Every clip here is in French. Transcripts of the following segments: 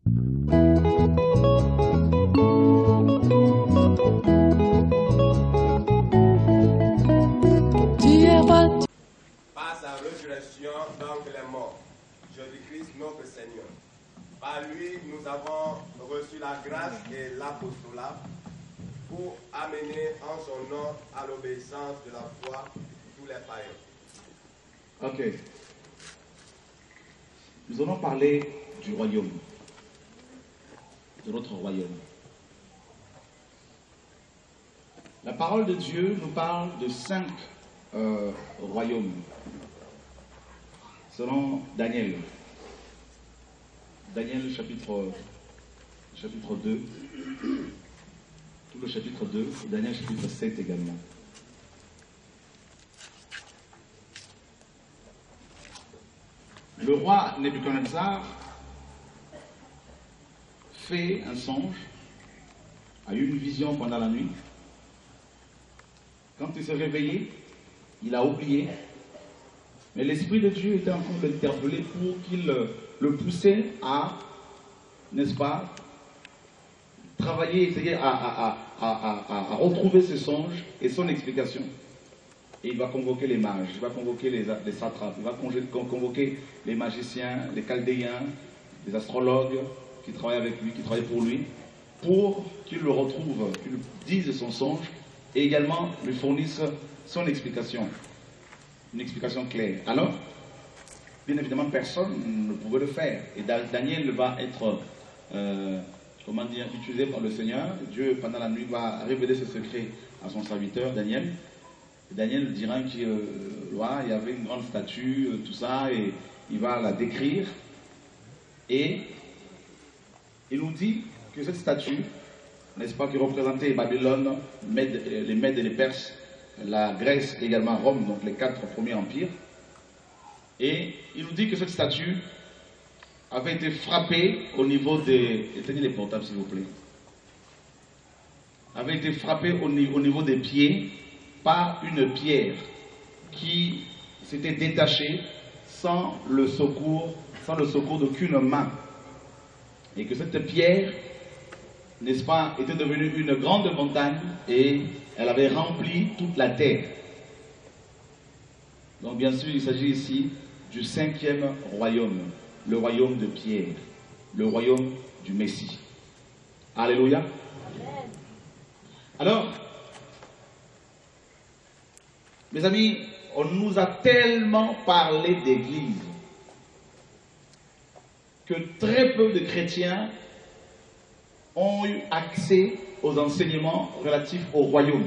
Par sa résurrection d'entre les morts, Jésus-Christ notre Seigneur. Par lui, nous avons reçu la grâce et l'apostolat pour amener en son nom à l'obéissance de la foi tous les païens. Ok. Nous allons parler du royaume, de notre royaume. La parole de Dieu nous parle de 5 royaumes, selon Daniel. Daniel chapitre 2, tout le chapitre 2, et Daniel chapitre 7 également. Le roi Nebuchadnezzar fait un songe, a eu une vision pendant la nuit. Quand il s'est réveillé, il a oublié, mais l'Esprit de Dieu était en train de l'interpeller pour qu'il le poussait à, n'est-ce pas, travailler, essayer à retrouver ce songe et son explication. Et il va convoquer les mages, il va convoquer les satrapes, il va convoquer les magiciens, les chaldéens, les astrologues qui travaillent avec lui, qui travaillent pour lui, pour qu'il le retrouve, qu'il lui dise son songe et également lui fournisse son explication, une explication claire. Alors, bien évidemment, personne ne pouvait le faire. Et Daniel va être, comment dire, utilisé par le Seigneur. Dieu, pendant la nuit, va révéler ce secret à son serviteur, Daniel. Et Daniel dira qu'il y avait une grande statue, tout ça, et il va la décrire. Et il nous dit que cette statue, n'est-ce pas, qui représentait Babylone, les Mèdes et les Perses, la Grèce également Rome, donc les 4 premiers empires. Et il nous dit que cette statue avait été frappée au niveau des... Éteignez les portables s'il vous plaît. Avait été frappée au niveau des pieds par une pierre qui s'était détachée sans le secours d'aucune main. Et que cette pierre, n'est-ce pas, était devenue une grande montagne et elle avait rempli toute la terre. Donc bien sûr, il s'agit ici du 5e royaume, le royaume de Pierre, le royaume du Messie. Alléluia. Alors, mes amis, on nous a tellement parlé d'église que très peu de chrétiens ont eu accès aux enseignements relatifs au royaume.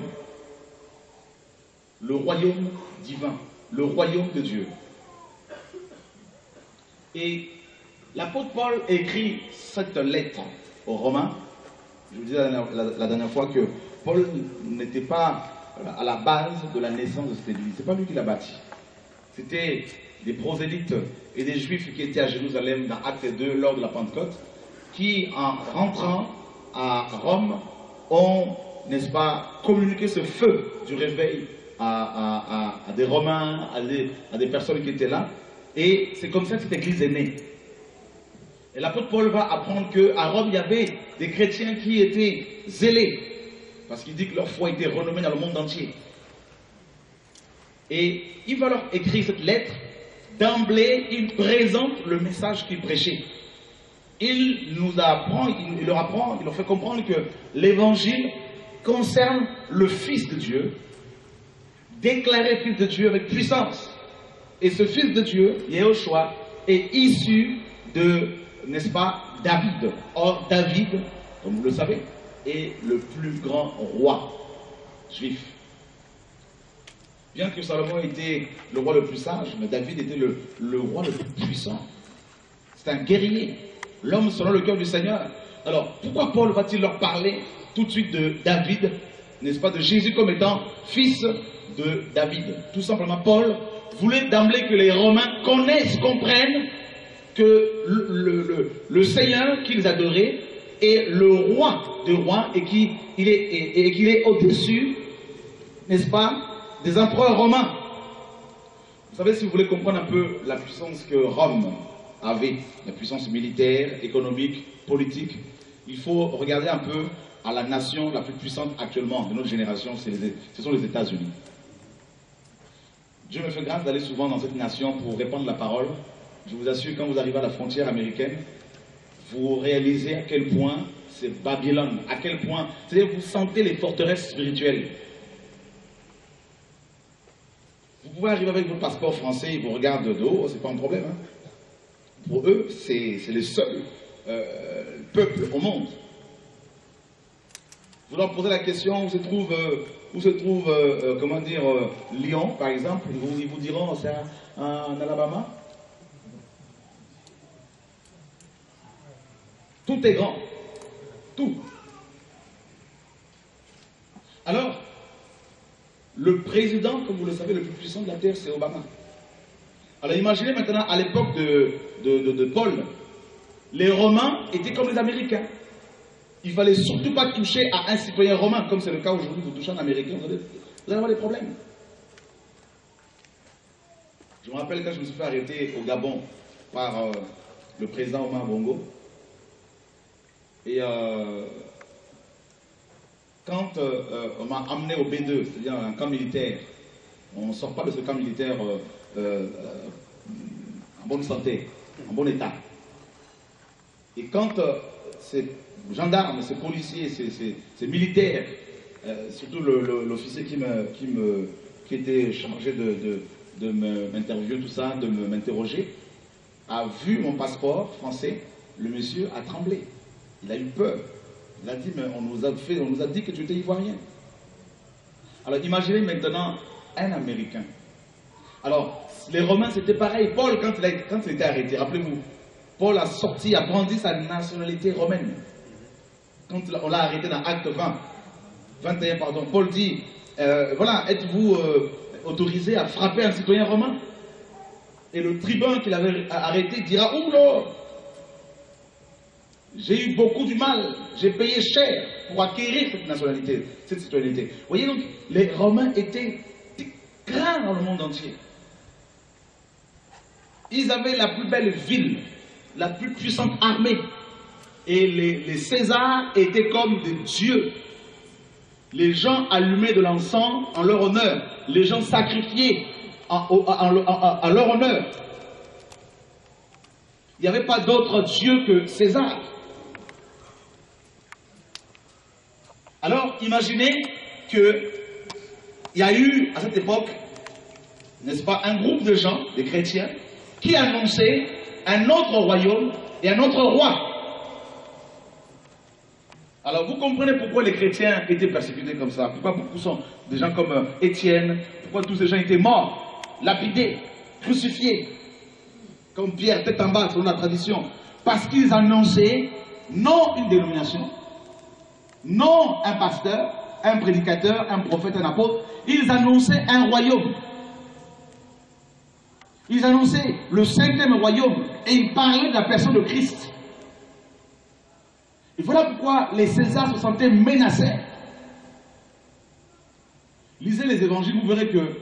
Le royaume divin, le royaume de Dieu. Et l'apôtre Paul écrit cette lettre aux Romains. Je vous disais la dernière fois que Paul n'était pas à la base de la naissance de cette église. Ce n'est pas lui qui l'a bâti. C'était des prosélytes et des juifs qui étaient à Jérusalem dans Acte 2 lors de la Pentecôte, qui en rentrant à Rome ont, n'est-ce pas, communiqué ce feu du réveil à des Romains, à des personnes qui étaient là. Et c'est comme ça que cette église est née. Et l'apôtre Paul va apprendre qu'à Rome, il y avait des chrétiens qui étaient zélés, parce qu'il dit que leur foi était renommée dans le monde entier. Et il va leur écrire cette lettre. D'emblée, il présente le message qu'il prêchait. Il leur fait comprendre que l'évangile concerne le Fils de Dieu, déclaré Fils de Dieu avec puissance. Et ce Fils de Dieu, Yehoshua, est issu de, n'est-ce pas, David. Or, David, comme vous le savez, est le plus grand roi juif. Bien que Salomon était le roi le plus sage, mais David était le roi le plus puissant. C'est un guerrier, l'homme selon le cœur du Seigneur. Alors, pourquoi Paul va-t-il leur parler tout de suite de David, n'est-ce pas, de Jésus comme étant fils de David? Tout simplement, Paul voulait d'emblée que les Romains connaissent, comprennent que le Seigneur qu'ils adoraient est le roi des rois et qu'il est au-dessus, n'est-ce pas, des empereurs romains. Vous savez, si vous voulez comprendre un peu la puissance que Rome avait, la puissance militaire, économique, politique. Il faut regarder un peu à la nation la plus puissante actuellement de notre génération, ce sont les États-Unis. Dieu me fait grâce d'aller souvent dans cette nation pour répandre la parole. Je vous assure, quand vous arrivez à la frontière américaine, vous réalisez à quel point c'est Babylone, à quel point, c'est-à-dire vous sentez les forteresses spirituelles. Vous pouvez arriver avec votre passeport français, ils vous regardent de haut, c'est pas un problème. Hein. Pour eux, c'est les seuls peuples au monde. Vous leur posez la question où se trouve comment dire, Lyon, par exemple, ils vous diront c'est en Alabama. Tout est grand. Tout. Alors, le président, comme vous le savez, le plus puissant de la Terre, c'est Obama. Alors imaginez maintenant, à l'époque de Paul, les Romains étaient comme les Américains. Il ne fallait surtout pas toucher à un citoyen romain, comme c'est le cas aujourd'hui, vous touchez un Américain, vous allez avoir des problèmes. Je me rappelle quand je me suis fait arrêter au Gabon par le président Omar Bongo. Et quand on m'a amené au B2, c'est-à-dire un camp militaire, on ne sort pas de ce camp militaire en bonne santé, en bon état. Et quand ces gendarmes, ces policiers, ces militaires, surtout l'officier qui était chargé de m'interviewer, tout ça, de m'interroger, a vu mon passeport français, le monsieur a tremblé. Il a eu peur. Il a dit, mais on nous a dit que tu étais ivoirien. Alors imaginez maintenant un Américain. Alors, les Romains, c'était pareil. Paul, quand il était arrêté, rappelez-vous, Paul a sorti, a brandi sa nationalité romaine. Quand on l'a arrêté dans Acte 21, pardon, Paul dit, voilà, êtes-vous autorisé à frapper un citoyen romain? Et le tribun qui l'avait arrêté dira, oula, j'ai eu beaucoup du mal, j'ai payé cher pour acquérir cette nationalité, cette citoyenneté. Vous voyez donc, les Romains étaient grands dans le monde entier. Ils avaient la plus belle ville, la plus puissante armée. Et les Césars étaient comme des dieux. Les gens allumaient de l'encens en leur honneur. Les gens sacrifiaient en leur honneur. Il n'y avait pas d'autre dieu que César. Alors, imaginez qu'il y a eu, à cette époque, n'est-ce pas, un groupe de gens, des chrétiens, qui annonçaient un autre royaume et un autre roi. Alors, vous comprenez pourquoi les chrétiens étaient persécutés comme ça, pourquoi beaucoup sont des gens comme Étienne, pourquoi tous ces gens étaient morts, lapidés, crucifiés, comme Pierre, tête en bas, selon la tradition, parce qu'ils annonçaient non une dénomination, non un pasteur, un prédicateur, un prophète, un apôtre, ils annonçaient un royaume. Ils annonçaient le 5e royaume et ils parlaient de la personne de Christ. Et voilà pourquoi les Césars se sentaient menacés. Lisez les évangiles, vous verrez que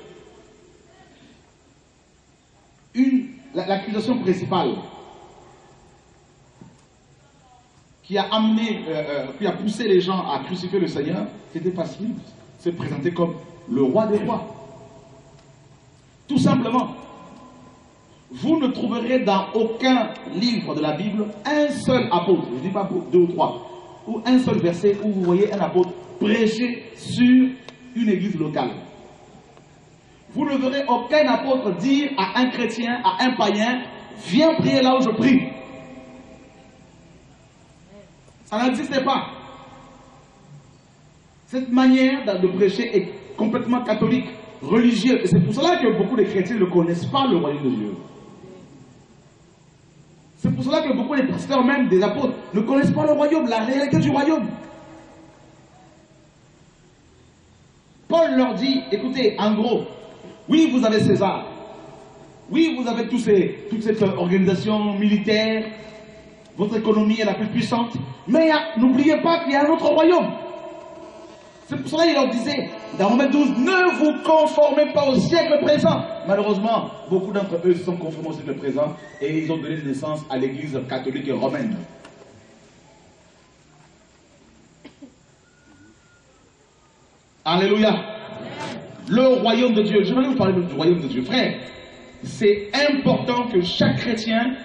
l'accusation principale qui a amené, qui a poussé les gens à crucifier le Seigneur, c'était parce qu'il s'est présenté comme le roi des rois. Tout simplement. Vous ne trouverez dans aucun livre de la Bible un seul apôtre, je ne dis pas 2 ou 3, ou un seul verset où vous voyez un apôtre prêcher sur une église locale. Vous ne verrez aucun apôtre dire à un chrétien, à un païen, viens prier là où je prie. Ça n'existait pas. Cette manière de prêcher est complètement catholique, religieuse. Et c'est pour cela que beaucoup de chrétiens ne connaissent pas le royaume de Dieu. C'est pour cela que beaucoup de pasteurs, même des apôtres, ne connaissent pas le royaume, la réalité du royaume. Paul leur dit, écoutez, en gros, oui, vous avez César. Oui, vous avez toute cette organisation militaire. Votre économie est la plus puissante. Mais n'oubliez pas qu'il y a un autre royaume. C'est pour cela qu'il leur disait, dans Romains 12, ne vous conformez pas au siècle présent. Malheureusement, beaucoup d'entre eux se sont conformés au siècle présent et ils ont donné naissance à l'église catholique romaine. Alléluia. Le royaume de Dieu. Je vais vous parler du royaume de Dieu. Frère, c'est important que chaque chrétien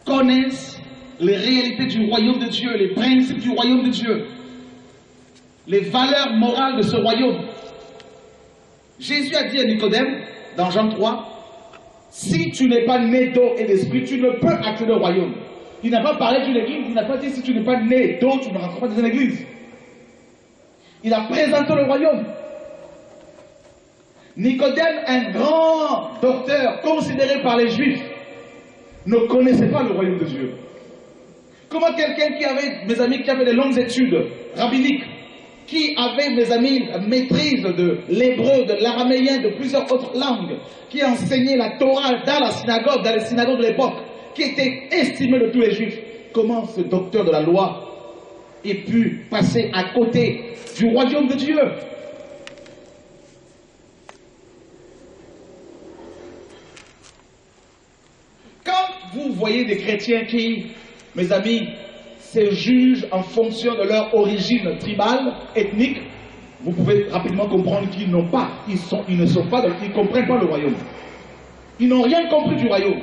connaisse les réalités du royaume de Dieu, les principes du royaume de Dieu, les valeurs morales de ce royaume. Jésus a dit à Nicodème, dans Jean 3, si tu n'es pas né d'eau et d'esprit, tu ne peux accéder au royaume. Il n'a pas parlé d'une église, il n'a pas dit si tu n'es pas né d'eau, tu ne rentres pas dans une église. Il a présenté le royaume. Nicodème, un grand docteur considéré par les Juifs, ne connaissait pas le royaume de Dieu. Comment quelqu'un qui avait, mes amis, qui avait des longues études rabbiniques, qui avait, mes amis, maîtrise de l'hébreu, de l'araméen, de plusieurs autres langues, qui enseignait la Torah dans la synagogue, dans les synagogues de l'époque, qui était estimé de tous les Juifs, comment ce docteur de la loi ait pu passer à côté du royaume de Dieu? Quand vous voyez des chrétiens qui, mes amis, se jugent en fonction de leur origine tribale, ethnique, vous pouvez rapidement comprendre qu'ils n'ont pas, ils ne comprennent pas le royaume. Ils n'ont rien compris du royaume.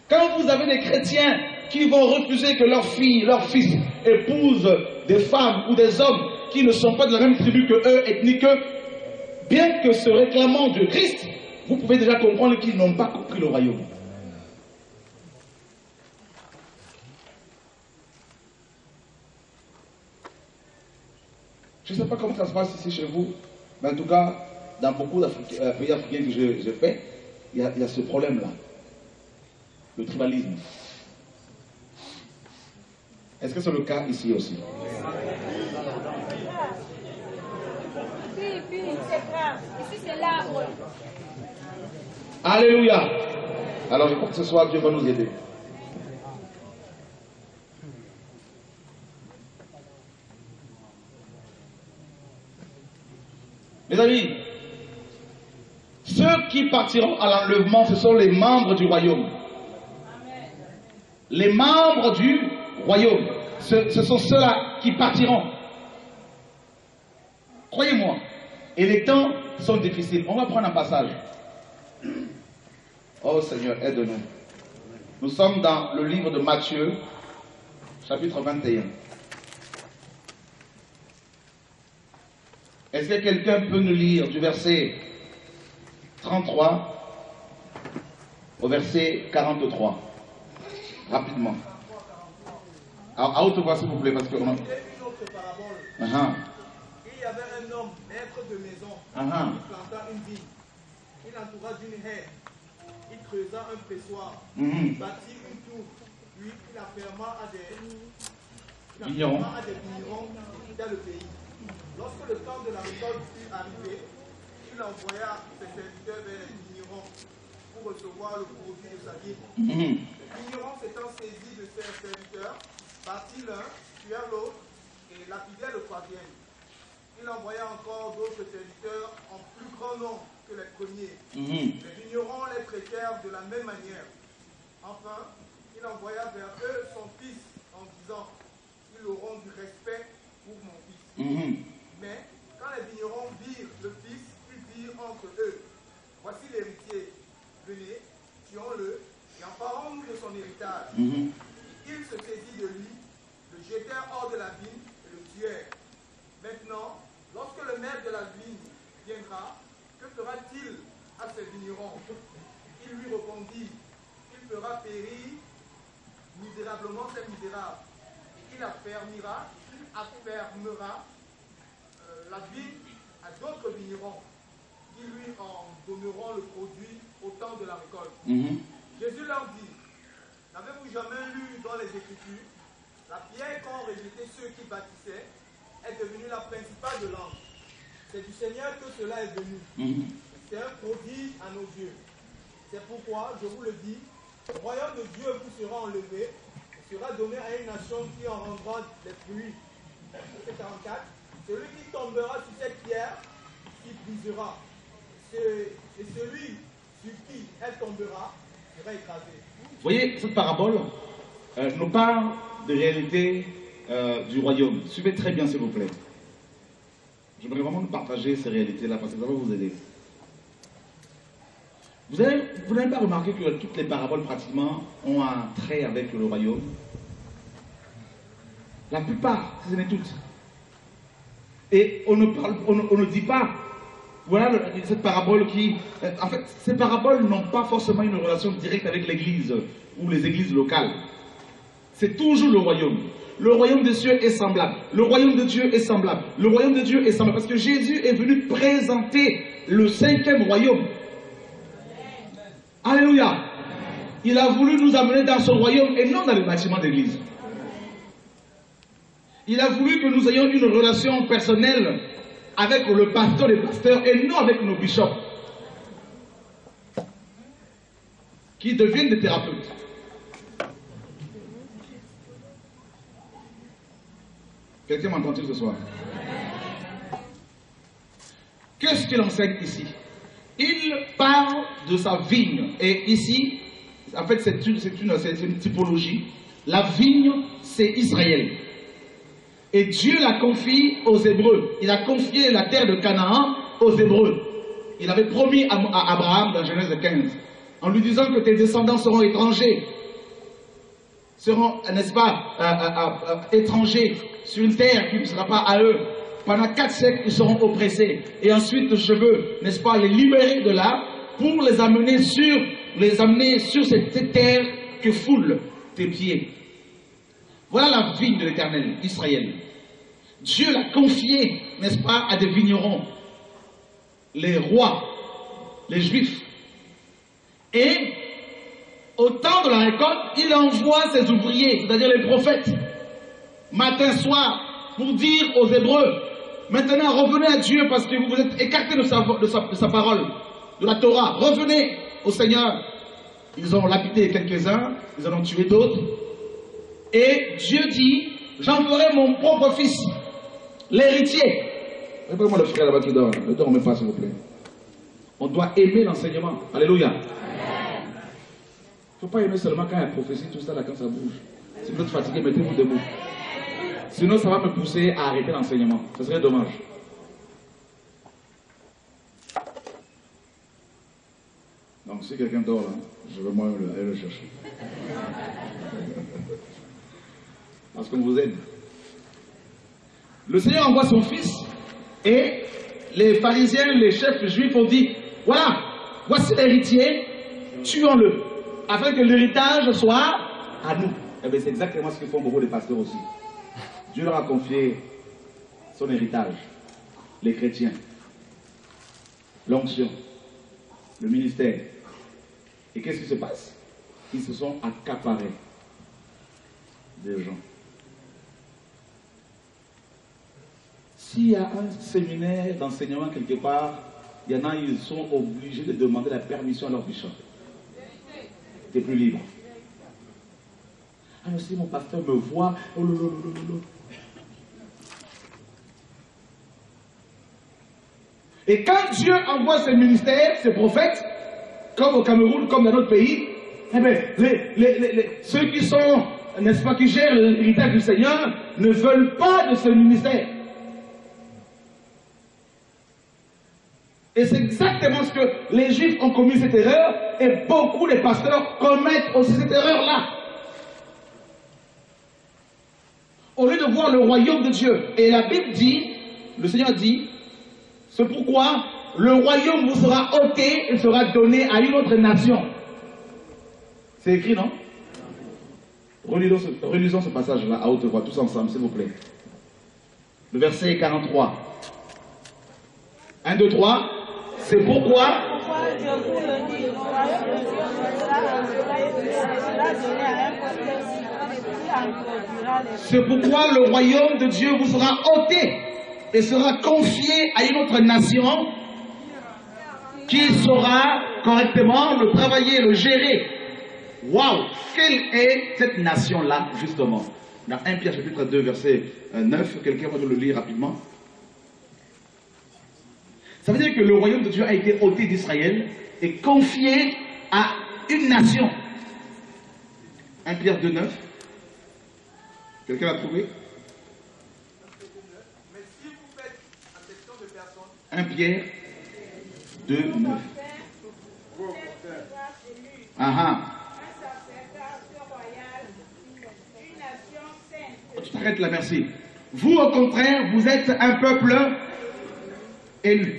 Quand vous avez des chrétiens qui vont refuser que leurs filles, leurs fils épousent des femmes ou des hommes qui ne sont pas de la même tribu que eux, ethnique qu'eux, bien que se réclamant de Christ, vous pouvez déjà comprendre qu'ils n'ont pas compris le royaume. Je ne sais pas comment ça se passe ici chez vous, mais en tout cas, dans beaucoup de pays africains que j'ai fait, il y a ce problème-là, le tribalisme. Est-ce que c'est le cas ici aussi? Puis, c'est grave. Ici, c'est l'arbre. Alléluia. Alors, je crois que ce soir, Dieu va nous aider. Mes amis, ceux qui partiront à l'enlèvement, ce sont les membres du royaume. Les membres du royaume, ce sont ceux-là qui partiront. Croyez-moi. Et les temps sont difficiles. On va prendre un passage. Oh Seigneur, aide-nous. Nous sommes dans le livre de Matthieu, chapitre 21. Est-ce que quelqu'un peut nous lire du verset 33 au verset 43? Rapidement. À haute voix, s'il vous plaît, parce que... Il y a une autre parabole. Il y avait un homme, maître de maison, qui planta une vigne. Il entoura d'une haie. Il creusa un pressoir. Il bâtit une tour. Puis il la ferma à des vignerons dans le pays. Lorsque le temps de la récolte fut arrivé, il envoya ses serviteurs vers les vignerons pour recevoir le produit de sa vigne. Les vignerons s'étant saisis de ses serviteurs, partit l'un, tuèrent l'autre et lapidèrent le troisième. Il envoya encore d'autres serviteurs en plus grand nombre que les premiers. Les vignerons les traitèrent de la même manière. Enfin, il envoya vers eux son fils en disant, ils auront du respect pour mon fils. Mais quand les vignerons virent le fils, ils dirent entre eux, voici l'héritier, venez, tuons-le et emparons-nous de son héritage. Ils se saisirent de lui, le jetèrent hors de la vigne et le tuèrent. Maintenant, lorsque le maître de la vigne viendra, que fera-t-il à ces vignerons? Il lui répondit, il fera périr misérablement ces misérables. Et il affermera la vigne à d'autres vignerons qui lui en donneront le produit au temps de la récolte. Jésus leur dit, n'avez-vous jamais lu dans les Écritures, la pierre qu'ont rejeté ceux qui bâtissaient est devenue la principale de l'ange. C'est du Seigneur que cela est venu. C'est un prodige à nos yeux. C'est pourquoi, je vous le dis, le royaume de Dieu vous sera enlevé et sera donné à une nation qui en rendra les fruits. verset 44, celui qui tombera sur cette pierre s'y brisera. Et celui sur qui elle tombera sera écrasé. Vous voyez, cette parabole nous parle de réalité du royaume. Suivez très bien, s'il vous plaît. J'aimerais vraiment nous partager ces réalités-là parce que ça va vous aider. Vous n'avez pas remarqué que toutes les paraboles pratiquement ont un trait avec le royaume? La plupart, si ce n'est toutes. Et on ne dit pas, voilà cette parabole qui... En fait, ces paraboles n'ont pas forcément une relation directe avec l'église ou les églises locales. C'est toujours le royaume. Le royaume de Dieu est semblable. Le royaume de Dieu est semblable. Le royaume de Dieu est semblable. Parce que Jésus est venu présenter le 5e royaume. Alléluia. Il a voulu nous amener dans son royaume et non dans les bâtiments d'église. Il a voulu que nous ayons une relation personnelle avec le pasteur des pasteurs et non avec nos bishops qui deviennent des thérapeutes. Quelqu'un m'entend-il ce soir? Qu'est-ce qu'il enseigne ici? Il parle de sa vigne. Et ici, en fait, c'est une typologie. La vigne, c'est Israël. Et Dieu la confie aux Hébreux. Il a confié la terre de Canaan aux Hébreux. Il avait promis à Abraham dans Genèse 15, en lui disant que tes descendants seront étrangers. Seront, n'est-ce pas, étrangers sur une terre qui ne sera pas à eux. Pendant 4 siècles, ils seront oppressés. Et ensuite, je veux, n'est-ce pas, les libérer de là pour les amener sur cette terre que foulent tes pieds. Voilà la vigne de l'Éternel, Israël. Dieu l'a confié, n'est-ce pas, à des vignerons, les rois, les juifs. Et au temps de la récolte, il envoie ses ouvriers, c'est-à-dire les prophètes, matin, soir, pour dire aux Hébreux, maintenant revenez à Dieu parce que vous vous êtes écartés de sa parole, de la Torah. Revenez au Seigneur. Ils ont lapidé quelques-uns, ils en ont tué d'autres. Et Dieu dit, j'enverrai mon propre fils, l'héritier. Rappelez-moi le frère là-bas qui dort. Ne dormez pas, s'il vous plaît. On doit aimer l'enseignement. Alléluia. Il ne faut pas aimer seulement quand il y a prophétie, tout ça, là, quand ça bouge. Si vous êtes fatigué, mettez-vous debout. Sinon, ça va me pousser à arrêter l'enseignement. Ce serait dommage. Donc, si quelqu'un dort là, je vais moi aller le chercher. Parce qu'on vous aime. Le Seigneur envoie son fils et les pharisiens, les chefs juifs ont dit, voilà, voici l'héritier, tuons-le, afin que l'héritage soit à nous. Eh bien, c'est exactement ce que font beaucoup de pasteurs aussi. Dieu leur a confié son héritage, les chrétiens, l'onction, le ministère. Et qu'est-ce qui se passe? Ils se sont accaparés des gens. S'il y a un séminaire d'enseignement quelque part, il y en a, ils sont obligés de demander la permission à leur bishop. Tu es plus libre. Ah, mais si mon pasteur me voit, oh lolo. Et quand Dieu envoie ses ministères, ses prophètes, comme au Cameroun, comme dans notre pays, eh bien, ceux qui sont, n'est-ce pas, qui gèrent l'héritage du Seigneur, ne veulent pas de ce ministère. Et c'est exactement ce que les Juifs ont commis cette erreur, et beaucoup de pasteurs commettent aussi cette erreur-là. Au lieu de voir le royaume de Dieu. Et la Bible dit, le Seigneur dit, c'est pourquoi le royaume vous sera ôté et sera donné à une autre nation. C'est écrit, non? Relisons ce passage-là à haute voix, tous ensemble, s'il vous plaît. Le verset 43. 1, 2, 3. C'est pourquoi le royaume de Dieu vous sera ôté et sera confié à une autre nation qui saura correctement le travailler, le gérer. Waouh! Quelle est cette nation-là, justement? dans 1 Pierre chapitre 2, verset 9. Quelqu'un va nous le lire rapidement. Ça veut dire que le royaume de Dieu a été ôté d'Israël et confié à une nation. 1 Pierre 2, 9. Quelqu'un l'a trouvé? Mais si vous faites acception de personne, 1 Pierre 2, 9. Tu t'arrêtes là, merci. Vous, au contraire, vous êtes un peuple élu.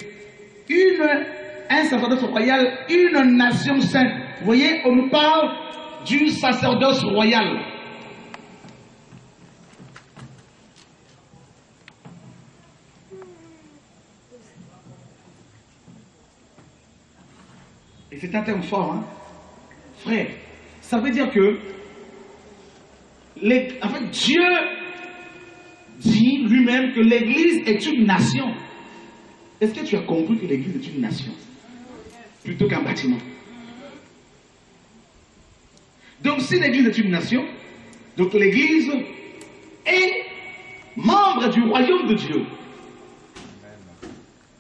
Un sacerdoce royal, une nation sainte. Vous voyez, on nous parle du sacerdoce royal. Et c'est un terme fort, hein. Frère, ça veut dire que en fait, Dieu dit lui-même que l'Église est une nation. Est-ce que tu as compris que l'Église est une nation plutôt qu'un bâtiment? Donc si l'Église est une nation, donc l'Église est membre du royaume de Dieu.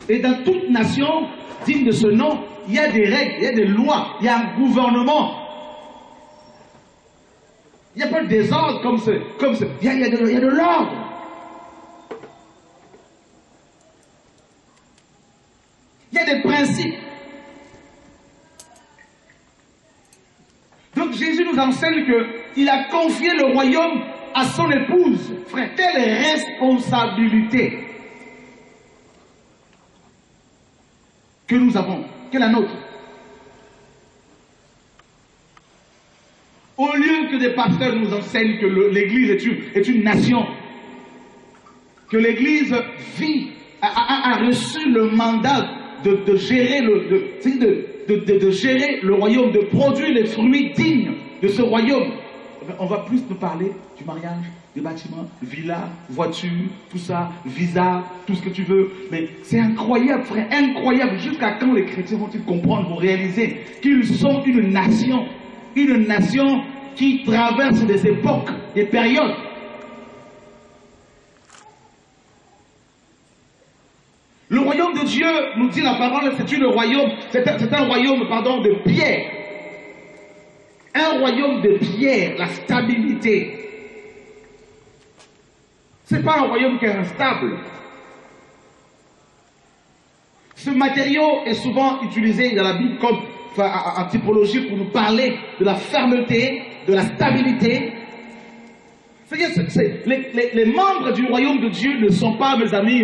Et dans toute nation digne de ce nom, il y a des règles, il y a des lois, il y a un gouvernement. Il n'y a pas de désordre comme ça. Il y a de l'ordre. Il y a des principes. Donc Jésus nous enseigne qu'il a confié le royaume à son épouse. Frère, quelle responsabilité que nous avons, quelle est la nôtre. Au lieu que des pasteurs nous enseignent que l'Église est une nation, que l'Église a reçu le mandat de gérer de gérer le royaume, de produire les fruits dignes de ce royaume, on va plus nous parler du mariage, des bâtiments, villas, voitures, tout ça, visa, tout ce que tu veux. Mais c'est incroyable, frère, incroyable. Jusqu'à quand les chrétiens vont-ils comprendre, vont réaliser qu'ils sont une nation qui traverse des époques, des périodes. Le royaume de Dieu, nous dit la parole, c'est un royaume, de pierre. Un royaume de pierre, la stabilité. Ce n'est pas un royaume qui est instable. Ce matériau est souvent utilisé dans la Bible comme en typologie pour nous parler de la fermeté, de la stabilité. C'est-à-dire, les membres du royaume de Dieu ne sont pas, mes amis,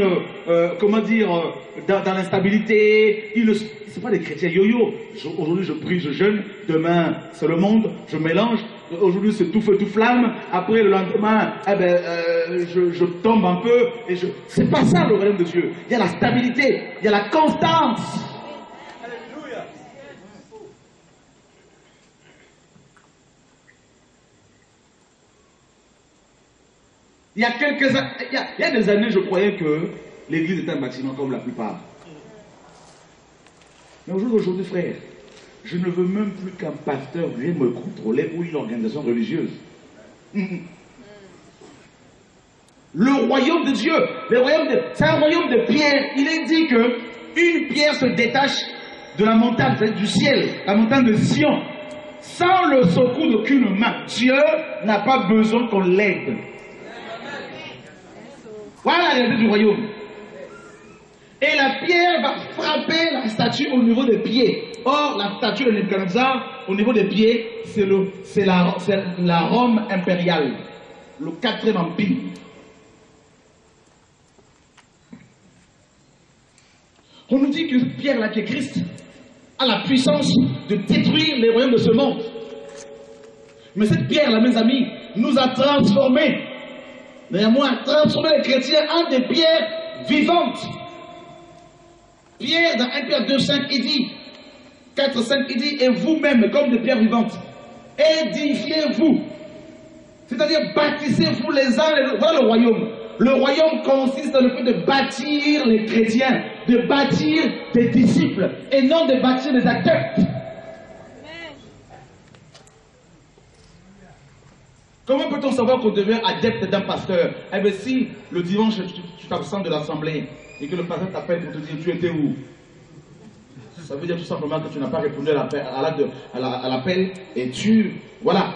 dans l'instabilité. Ce ne sont pas des chrétiens yo-yo. Aujourd'hui je prie, je jeûne, demain c'est le monde, je mélange. Aujourd'hui c'est tout feu, tout flamme. Après le lendemain, je tombe un peu. C'est pas ça le royaume de Dieu. Il y a la stabilité, il y a la constance. alléluia. Il y a des années, je croyais que l'église était un bâtiment comme la plupart. Mais aujourd'hui, frère, je ne veux même plus qu'un pasteur vienne me contrôler ou une organisation religieuse. Le royaume de Dieu, c'est un royaume de pierre. Il est dit qu'une pierre se détache de la montagne, du ciel, la montagne de Sion, sans le secours d'aucune main. Dieu n'a pas besoin qu'on l'aide. Voilà la réalité du royaume. Et la pierre va frapper la statue au niveau des pieds. Or, la statue de Nebuchadnezzar, au niveau des pieds, c'est la Rome impériale, le 4e empire. On nous dit que cette pierre-là, qui est Christ, a la puissance de détruire les royaumes de ce monde. Mais cette pierre-là, mes amis, nous a transformés. Néanmoins, transformer les chrétiens en des pierres vivantes. Pierre, dans 1 Pierre 2, 5, il dit, 4, 5, il dit, et vous-même, comme des pierres vivantes, édifiez-vous. C'est-à-dire, bâtissez-vous les uns les autres. Voilà le royaume. Le royaume consiste dans le fait de bâtir les chrétiens, de bâtir des disciples, et non de bâtir des acteurs. Comment peut-on savoir qu'on devient adepte d'un pasteur? Eh bien, si le dimanche, tu t'absentes de l'assemblée et que le pasteur t'appelle pour te dire tu étais où? Ça veut dire tout simplement que tu n'as pas répondu à l'appel et tu... Voilà.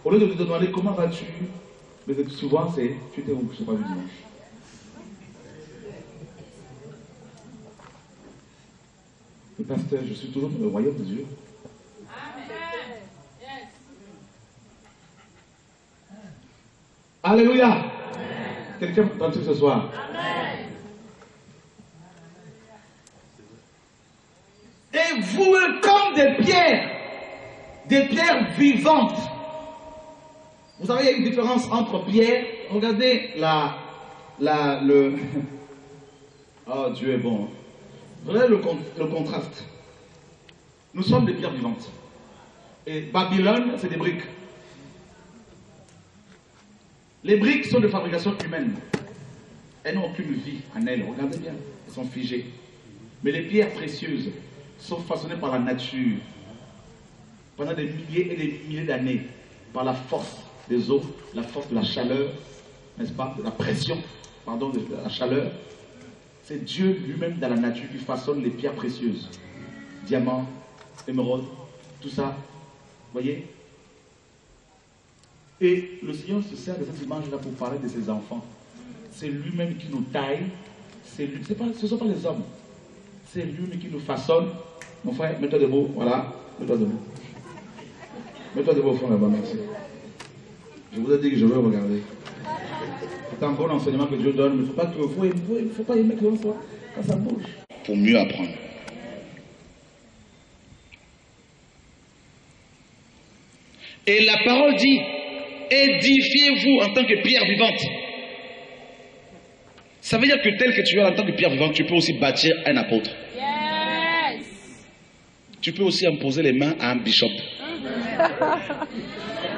Au lieu de te demander comment vas-tu, mais souvent c'est tu étais où? Je ne sais pas, le dimanche. Le pasteur, je suis toujours dans le royaume de Dieu. Alléluia. Quelqu'un peut entendre ce soir? Amen. Et vous êtes comme des pierres vivantes. Vous savez, il y a une différence entre pierre. Regardez le... Oh, Dieu est bon. Regardez le contraste. Nous sommes des pierres vivantes. Et Babylone, c'est des briques. Les briques sont de fabrication humaine. Elles n'ont aucune vie en elles. Regardez bien, elles sont figées. Mais les pierres précieuses sont façonnées par la nature pendant des milliers et des milliers d'années par la force des eaux, la force de la chaleur, n'est-ce pas, de la pression, pardon, de la chaleur. C'est Dieu lui-même dans la nature qui façonne les pierres précieuses. Diamants, émeraudes, tout ça. Vous voyez? Et le Seigneur se sert de cette image-là pour parler de ses enfants. C'est lui-même qui nous taille. Ce ne sont pas les hommes. C'est lui-même qui nous façonne. Mon frère, mets-toi debout. Voilà. Mets-toi debout. Mets-toi debout au fond là-bas, merci. Je vous ai dit que je veux regarder. C'est un bon enseignement que Dieu donne, mais il ne faut pas aimer que l'on soit quand ça bouge. Pour mieux apprendre. Et la parole dit, édifiez-vous en tant que pierre vivante. Ça veut dire que tel que tu es en tant que pierre vivante, tu peux aussi bâtir un apôtre. Yes. Tu peux aussi imposer les mains à un bishop.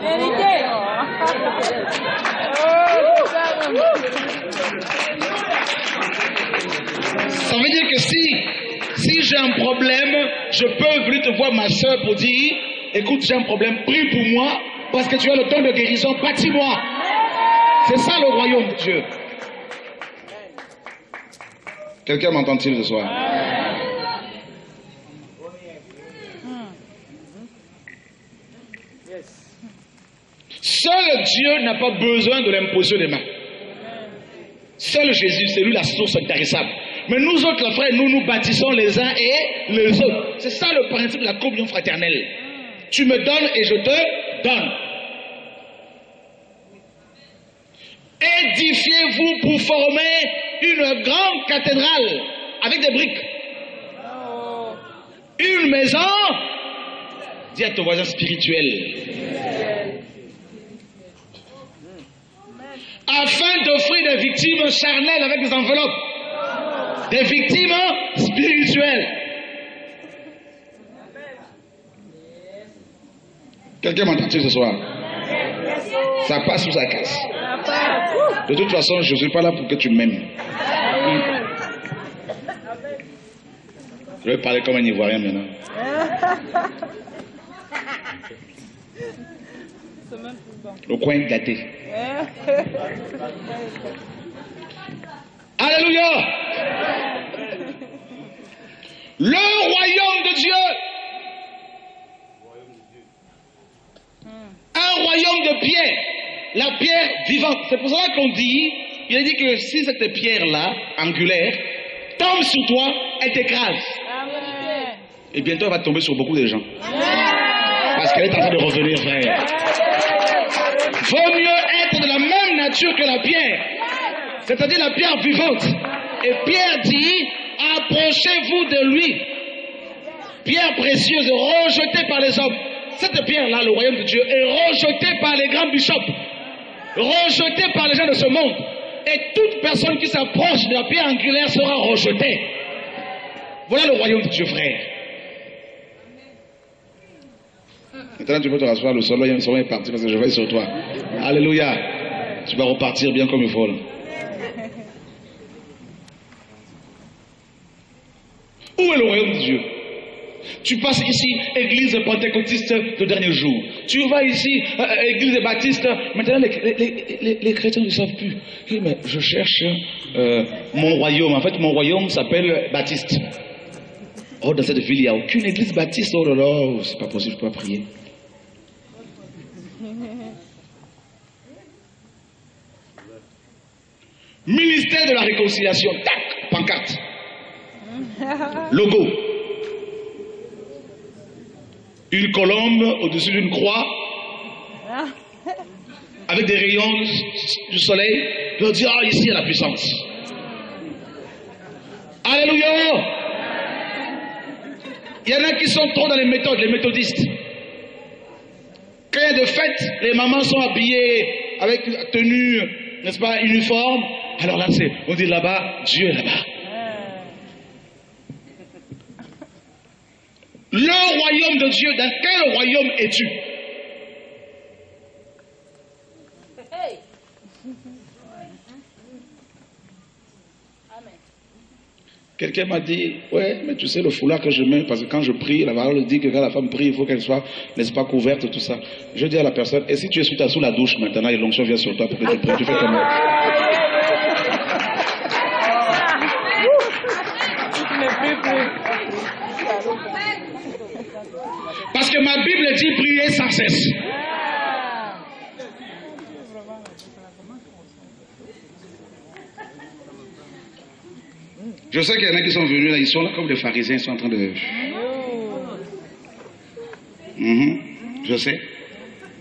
Vérité. Ça veut dire que si j'ai un problème, je peux venir te voir ma soeur pour dire, écoute, j'ai un problème, prie pour moi, parce que tu as le don de guérison, bâtis-moi. C'est ça le royaume de Dieu. Quelqu'un m'entend-il ce soir? Seul Dieu n'a pas besoin de l'imposition des mains. Seul Jésus, c'est lui la source intarissable. Mais nous autres, frères, nous bâtissons les uns et les autres. C'est ça le principe de la communion fraternelle. Tu me donnes et je te donne. Édifiez-vous pour former une grande cathédrale avec des briques. Une maison, dis à ton voisin spirituel, afin d'offrir des victimes charnelles avec des enveloppes, des victimes spirituelles. Quelqu'un m'entend-il ce soir? Ça passe ou ça casse? De toute façon, je ne suis pas là pour que tu m'aimes. Je vais parler comme un Ivoirien maintenant. Le coin gâté. Alléluia. Le royaume de Dieu. Un royaume de pierre. La pierre vivante. C'est pour ça qu'on dit, il a dit que si cette pierre-là, angulaire, tombe sur toi, elle t'écrase. Et bientôt, elle va tomber sur beaucoup de gens. Parce qu'elle est en train de revenir, frère. Vaut mieux être de la même nature que la pierre. C'est-à-dire la pierre vivante. Et Pierre dit, approchez-vous de lui. Pierre précieuse, rejetée par les hommes. Cette pierre-là, le royaume de Dieu, est rejetée par les grands bishops. Rejetée par les gens de ce monde. Et toute personne qui s'approche de la pierre angulaire sera rejetée. Voilà le royaume de Dieu, frère. Maintenant, tu peux te rasseoir, le soleil est parti parce que je veille sur toi. Alléluia. Tu vas repartir bien comme il faut. Là. Où est le royaume de Dieu? Tu passes ici, église pentecôtiste de dernier jour. Tu vas ici, église baptiste. Maintenant, les chrétiens ne savent plus. Oui, mais je cherche mon royaume. En fait, mon royaume s'appelle baptiste. Oh, dans cette ville, il n'y a aucune église baptiste. Oh là là, c'est pas possible, je ne peux pas prier. Ministère de la réconciliation. Tac, pancarte. Logo. Une colombe au-dessus d'une croix, avec des rayons du soleil, pour dire, ah, ici il y a la puissance. Alléluia! Il y en a qui sont trop dans les méthodes, les méthodistes. Quand il y a de fêtes, les mamans sont habillées avec une tenue, n'est-ce pas, uniforme. Alors là, on dit là-bas, Dieu est là-bas. Le royaume de Dieu, dans quel royaume es-tu? Quelqu'un m'a dit, ouais, mais tu sais le foulard que je mets, parce que quand je prie, la parole dit que quand la femme prie, il faut qu'elle soit, n'est-ce pas, couverte, tout ça. Je dis à la personne, et si tu es sous la douche maintenant, et l'onction vient sur toi pour que tu pries, tu fais comment? Parce que ma Bible dit prier sans cesse. Je sais qu'il y en a qui sont venus là, ils sont là comme des pharisiens, ils sont en train de... Je sais.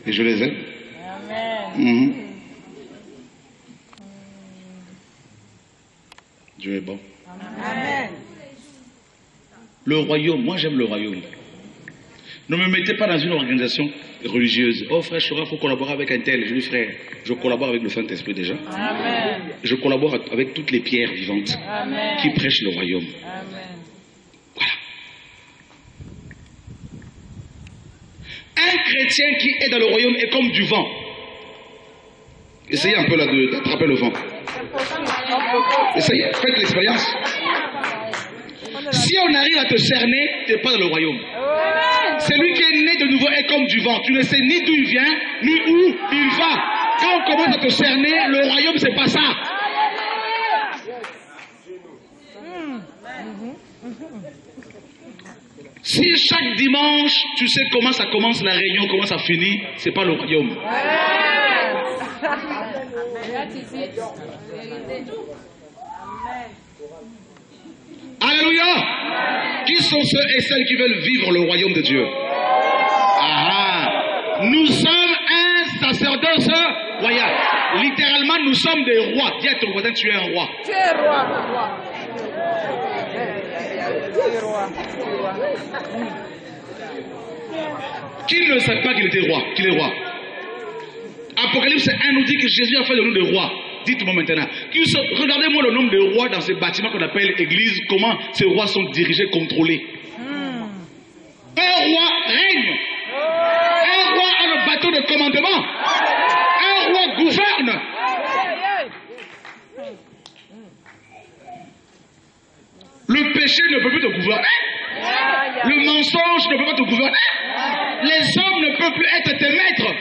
Et je les aime. Dieu est bon. Amen. Le royaume, moi j'aime le royaume. Ne me mettez pas dans une organisation religieuse. Oh frère, il faut collaborer avec un tel. Je dis frère, je collabore avec le Saint-Esprit déjà. Amen. Je collabore avec toutes les pierres vivantes. Amen. Qui prêchent le royaume. Amen. Voilà. Un chrétien qui est dans le royaume est comme du vent. Essayez un peu là d'attraper le vent. Essayez, faites l'expérience. Si on arrive à te cerner, tu n'es pas dans le royaume. Celui qui est né de nouveau est comme du vent. Tu ne sais ni d'où il vient, ni où il va. Quand on commence à te cerner, le royaume, c'est pas ça. Si chaque dimanche, tu sais comment ça commence la réunion, comment ça finit, c'est pas le royaume. Alléluia. Qui sont ceux et celles qui veulent vivre le royaume de Dieu? Nous sommes un sacerdoce royal. Littéralement, nous sommes des rois. Dis à ton voisin, tu es un roi. Tu es roi. Qui ne sait pas qu'il était roi, qu'il est roi? Apocalypse 1 nous dit que Jésus a fait de nous des rois. Dites-moi maintenant. Regardez-moi le nombre de rois dans ces bâtiments qu'on appelle église. Comment ces rois sont dirigés, contrôlés. Un roi règne. Un roi a le bateau de commandement. Un roi gouverne. Le péché ne peut plus te gouverner. Le mensonge ne peut pas te gouverner. Les hommes ne peuvent plus être tes maîtres.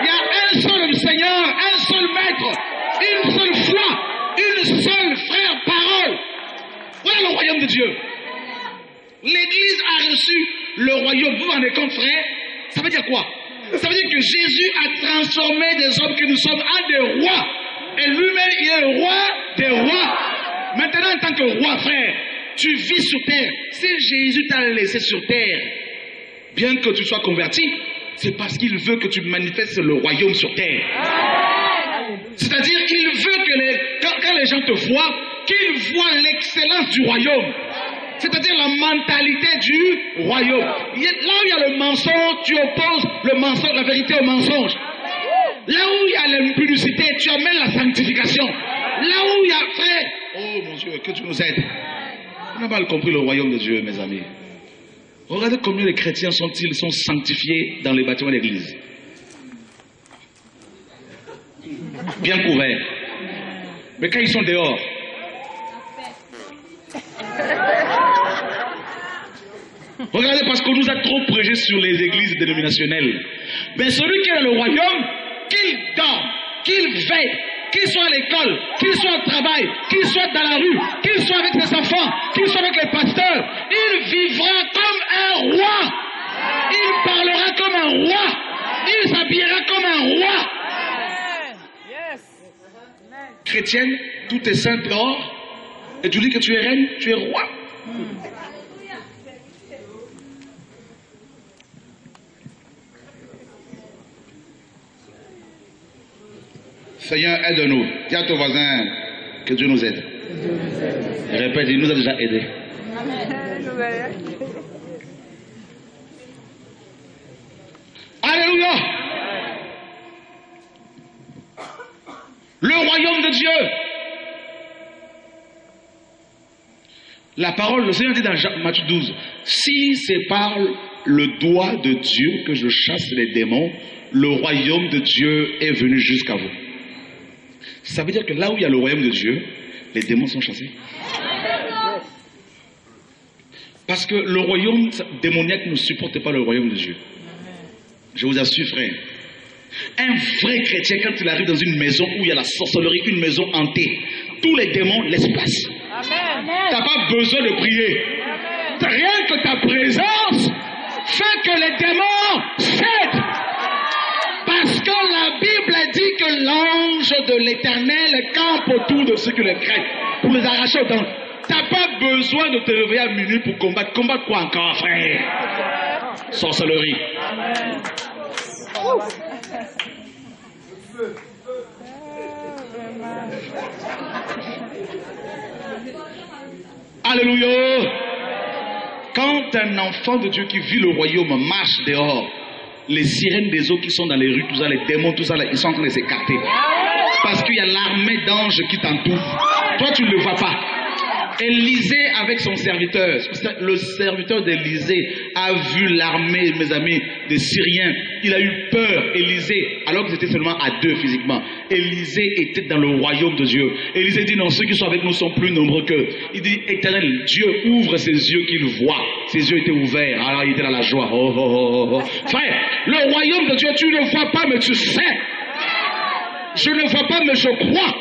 Il y a un seul Seigneur, un seul maître, une seule foi, une seule frère parole. Voilà le royaume de Dieu. L'Église a reçu le royaume. Vous vous rendez compte, frère? Ça veut dire quoi? Ça veut dire que Jésus a transformé des hommes que nous sommes en des rois. Et lui-même, il est le roi des rois. Maintenant, en tant que roi, frère, tu vis sur terre. Si Jésus t'a laissé sur terre, bien que tu sois converti, c'est parce qu'il veut que tu manifestes le royaume sur terre. C'est-à-dire qu'il veut que quand les gens te voient, qu'ils voient l'excellence du royaume. C'est-à-dire la mentalité du royaume. Là où il y a le mensonge, tu opposes le mensonge, la vérité au mensonge. Là où il y a l'impudicité, tu amènes la sanctification. Là où il y a, frère, oh mon Dieu, que tu nous aides. On a mal compris le royaume de Dieu, mes amis. Regardez combien les chrétiens sont sanctifiés dans les bâtiments d'église. Bien couverts. Mais quand ils sont dehors, Regardez, parce qu'on nous a trop prêché sur les églises dénominationnelles. Mais celui qui est dans le royaume, qu'il dorme, qu'il veille, qu'il soit à l'école, qu'il soit au travail, qu'il soit dans la rue, qu'il soit avec ses enfants, qu'il soit avec les pasteurs, il vivra comme un roi. Il parlera comme un roi. Il s'habillera comme un roi. Chrétienne, tout est saint dehors. Et tu dis que tu es reine, tu es roi. Seigneur, aide-nous. Dis à ton voisin que Dieu nous aide. Répète, il nous a déjà aidés. Alléluia. Le royaume de Dieu. La parole, le Seigneur dit dans Matthieu 12, si c'est par le doigt de Dieu que je chasse les démons, le royaume de Dieu est venu jusqu'à vous. Ça veut dire que là où il y a le royaume de Dieu, les démons sont chassés. Parce que le royaume démoniaque ne supporte pas le royaume de Dieu. Je vous assure, frère. Un vrai chrétien, quand il arrive dans une maison où il y a la sorcellerie, une maison hantée, tous les démons laissent place. Tu n'as pas besoin de prier. Rien que ta présence fait que les démons cèdent. Parce que la Bible dit que l'ange de l'Éternel campe autour de ceux qui le craignent pour les arracher au temps. Tu n'as pas besoin de te réveiller à minuit pour combattre. Combattre quoi encore, frère? Sorcellerie. Alléluia. Quand un enfant de Dieu qui vit le royaume marche dehors, les sirènes des eaux qui sont dans les rues, tout ça, les démons, tout ça, ils sont en train de s'écarter. Parce qu'il y a l'armée d'anges qui t'entoure. Toi, tu ne le vois pas. Élisée avec son serviteur, le serviteur d'Élisée a vu l'armée, mes amis, des Syriens. Il a eu peur, Élisée, alors qu'ils étaient seulement à deux physiquement. Élisée était dans le royaume de Dieu. Élisée dit non, ceux qui sont avec nous sont plus nombreux qu'eux. Il dit, Éternel, Dieu ouvre ses yeux qu'il voit. Ses yeux étaient ouverts, alors il était dans la joie. Oh, oh, oh, oh. Frère, le royaume de Dieu, tu ne vois pas, mais tu sais. Je ne vois pas, mais je crois.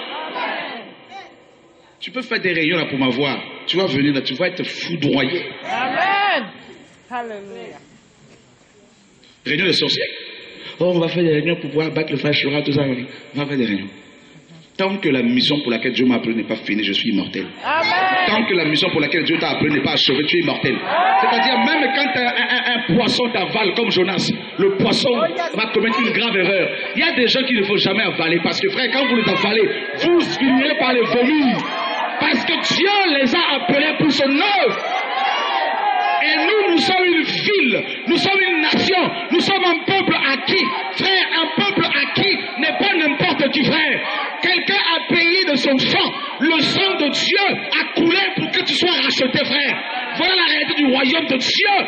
Tu peux faire des réunions là pour m'avoir. Tu vas venir là, tu vas être foudroyé. Amen. Alléluia. Réunion de sorciers. Oh, on va faire des réunions pour pouvoir battre le frère Chora, tout ça. On va faire des réunions. Tant que la mission pour laquelle Dieu m'a appelé n'est pas finie, je suis immortel. Amen. Tant que la mission pour laquelle Dieu t'a appelé n'est pas achevée, tu es immortel. C'est-à-dire, même quand un poisson t'avale comme Jonas, le poisson va commettre une grave erreur. Il y a des gens qu'il ne faut jamais avaler parce que, frère, quand vous les avalez, vous finirez par les vomir. Parce que Dieu les a appelés pour son œuvre. Et nous sommes une ville, nous sommes une nation, nous sommes un peuple acquis. Frère, un peuple acquis n'est pas n'importe qui, frère. Quelqu'un a payé de son sang. Le sang de Dieu a coulé pour que tu sois racheté, frère. Voilà la réalité du royaume de Dieu.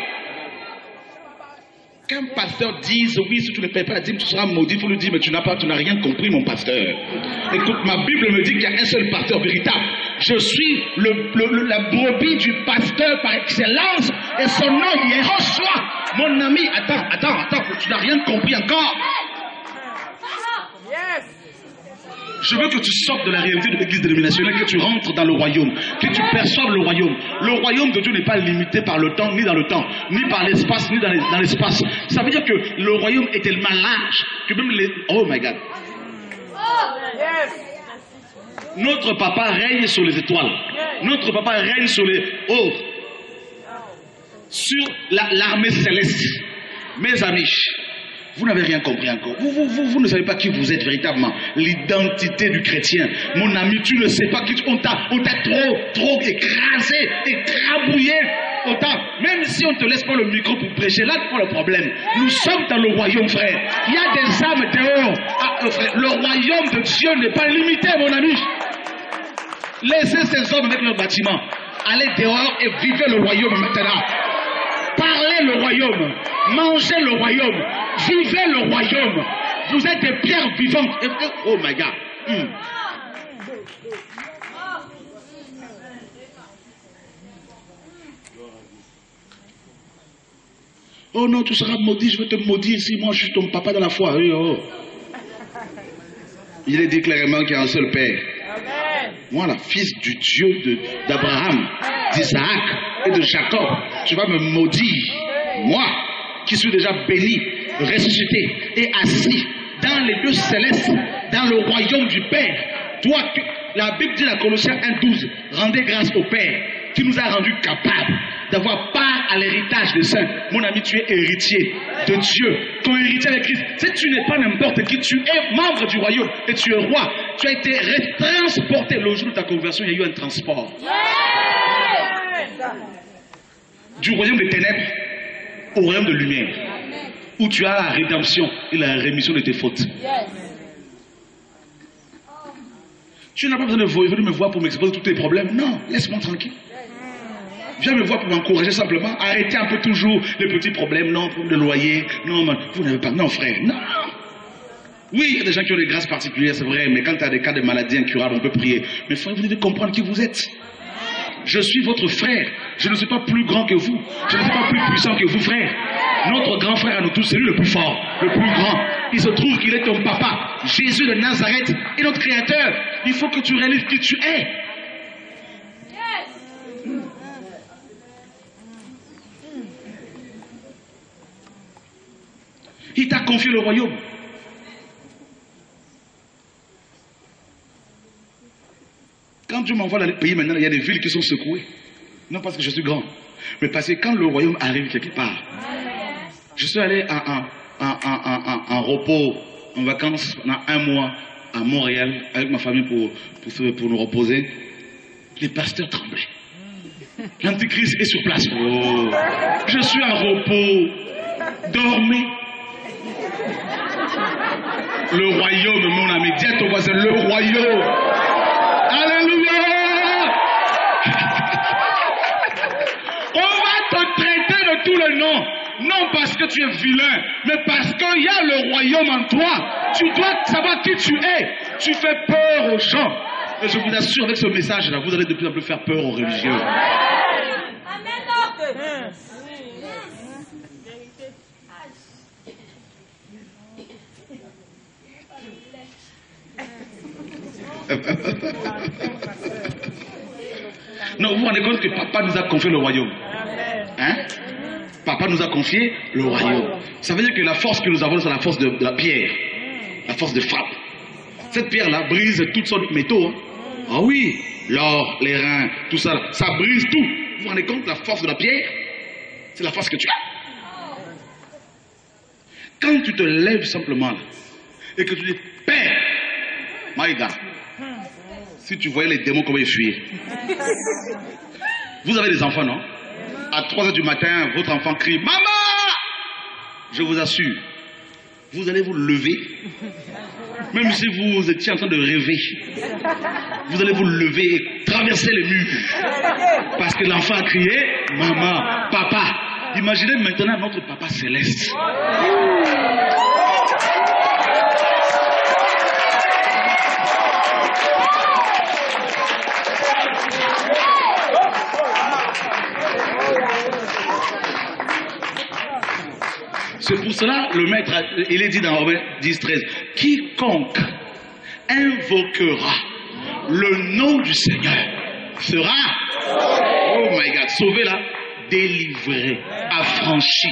Qu'un pasteur dise, oui, si tu ne payes pas la dîme, tu seras maudit, il faut lui dire, mais tu n'as rien compris, mon pasteur. Écoute, ma Bible me dit qu'il y a un seul pasteur véritable. Je suis la brebis du pasteur par excellence, et son nom est Yehoshua. Mon ami, attends, tu n'as rien compris encore. Yes. Je veux que tu sortes de la réalité de l'église dénominationnelle, que tu rentres dans le royaume, que tu perçoives le royaume. Le royaume de Dieu n'est pas limité par le temps, ni dans le temps, ni par l'espace, ni dans l'espace. Ça veut dire que le royaume est tellement large que même les... Oh my God. Yes. Notre papa règne sur les étoiles. Notre papa règne sur les... Oh. Sur l'armée céleste. Mes amis, vous n'avez rien compris encore. Vous ne savez pas qui vous êtes véritablement. L'identité du chrétien. Mon ami, tu ne sais pas qui on t'a trop écrasé, écrabouillé. Même si on ne te laisse pas le micro pour prêcher, là, c'est pas le problème. Nous sommes dans le royaume, frère. Il y a des âmes dehors. Frère, le royaume de Dieu n'est pas limité, mon ami. Laissez ces hommes avec leur bâtiment. Allez dehors et vivez le royaume maintenant. Parlez le royaume. Mangez le royaume. Vivez le royaume. Vous êtes des pierres vivantes. Oh my God. Oh non, tu seras maudit, je vais te maudire si moi je suis ton papa dans la foi. Oui, oh. Il est dit clairement qu'il y a un seul Père. Amen. Moi, la fils du Dieu d'Abraham, d'Isaac et de Jacob, tu vas me maudire. Moi, qui suis déjà béni, ressuscité et assis dans les lieux célestes, dans le royaume du Père. Toi, la Bible dit dans Colossiens 1,12, rendez grâce au Père qui nous a rendus capables d'avoir part à l'héritage des saints. Mon ami, tu es héritier de Dieu, ton héritier avec Christ. Si tu n'es pas n'importe qui, tu es membre du royaume et tu es roi. Tu as été transporté. Le jour de ta conversion, il y a eu un transport. Du royaume des ténèbres au royaume de lumière, où tu as la rédemption et la rémission de tes fautes. Tu n'as pas besoin de venir me voir pour m'exposer tous tes problèmes. Non, laisse-moi tranquille. Viens me voir pour m'encourager simplement. Arrêtez un peu toujours les petits problèmes. Non, problème de loyer. Non, man, vous n'avez pas. Non, frère. Non. Oui, il y a des gens qui ont des grâces particulières, c'est vrai. Mais quand tu as des cas de maladie incurables, on peut prier. Mais frère, vous devez comprendre qui vous êtes. Je suis votre frère. Je ne suis pas plus grand que vous. Je ne suis pas plus puissant que vous, frère. Notre grand frère à nous tous, c'est lui le plus fort, le plus grand. Il se trouve qu'il est ton papa, Jésus de Nazareth, et notre créateur. Il faut que tu réalises qui tu es. Il t'a confié le royaume. Quand Dieu m'envoie dans les pays maintenant, il y a des villes qui sont secouées. Non parce que je suis grand, mais parce que quand le royaume arrive quelque part. Je suis allé en repos, en vacances, pendant 1 mois à Montréal, avec ma famille pour nous reposer. Les pasteurs tremblaient. L'antichrist est sur place. Oh, je suis en repos. Dormez. Le royaume, mon ami. Dis à ton voisin, le royaume. Alléluia. On va te traiter de tous les noms. Non parce que tu es vilain, mais parce qu'il y a le royaume en toi. Tu dois savoir qui tu es. Tu fais peur aux gens. Et je vous assure, avec ce message-là, vous allez de plus en plus faire peur aux religieux. Non, vous vous rendez compte que papa nous a confié le royaume. Hein? Papa nous a confié le royaume. Ça veut dire que la force que nous avons, c'est la force de la pierre. La force de frappe. Cette pierre-là brise toutes sortes de métaux. Hein? Ah oui, l'or, les reins, tout ça, ça brise tout. Vous vous rendez compte, la force de la pierre, c'est la force que tu as. Quand tu te lèves simplement là, et que tu dis, Père, Maïda, si tu voyais les démons comment ils fuient. Vous avez des enfants, non? À 3 h du matin, votre enfant crie, Maman! Je vous assure, vous allez vous lever, même si vous étiez en train de rêver, vous allez vous lever et traverser les murs. Parce que l'enfant a crié, Maman, Papa. Imaginez maintenant notre Papa céleste. C'est pour cela, le maître, il est dit dans Romains 10:13, quiconque invoquera le nom du Seigneur sera, oh my God, sauvé là, délivré, affranchi.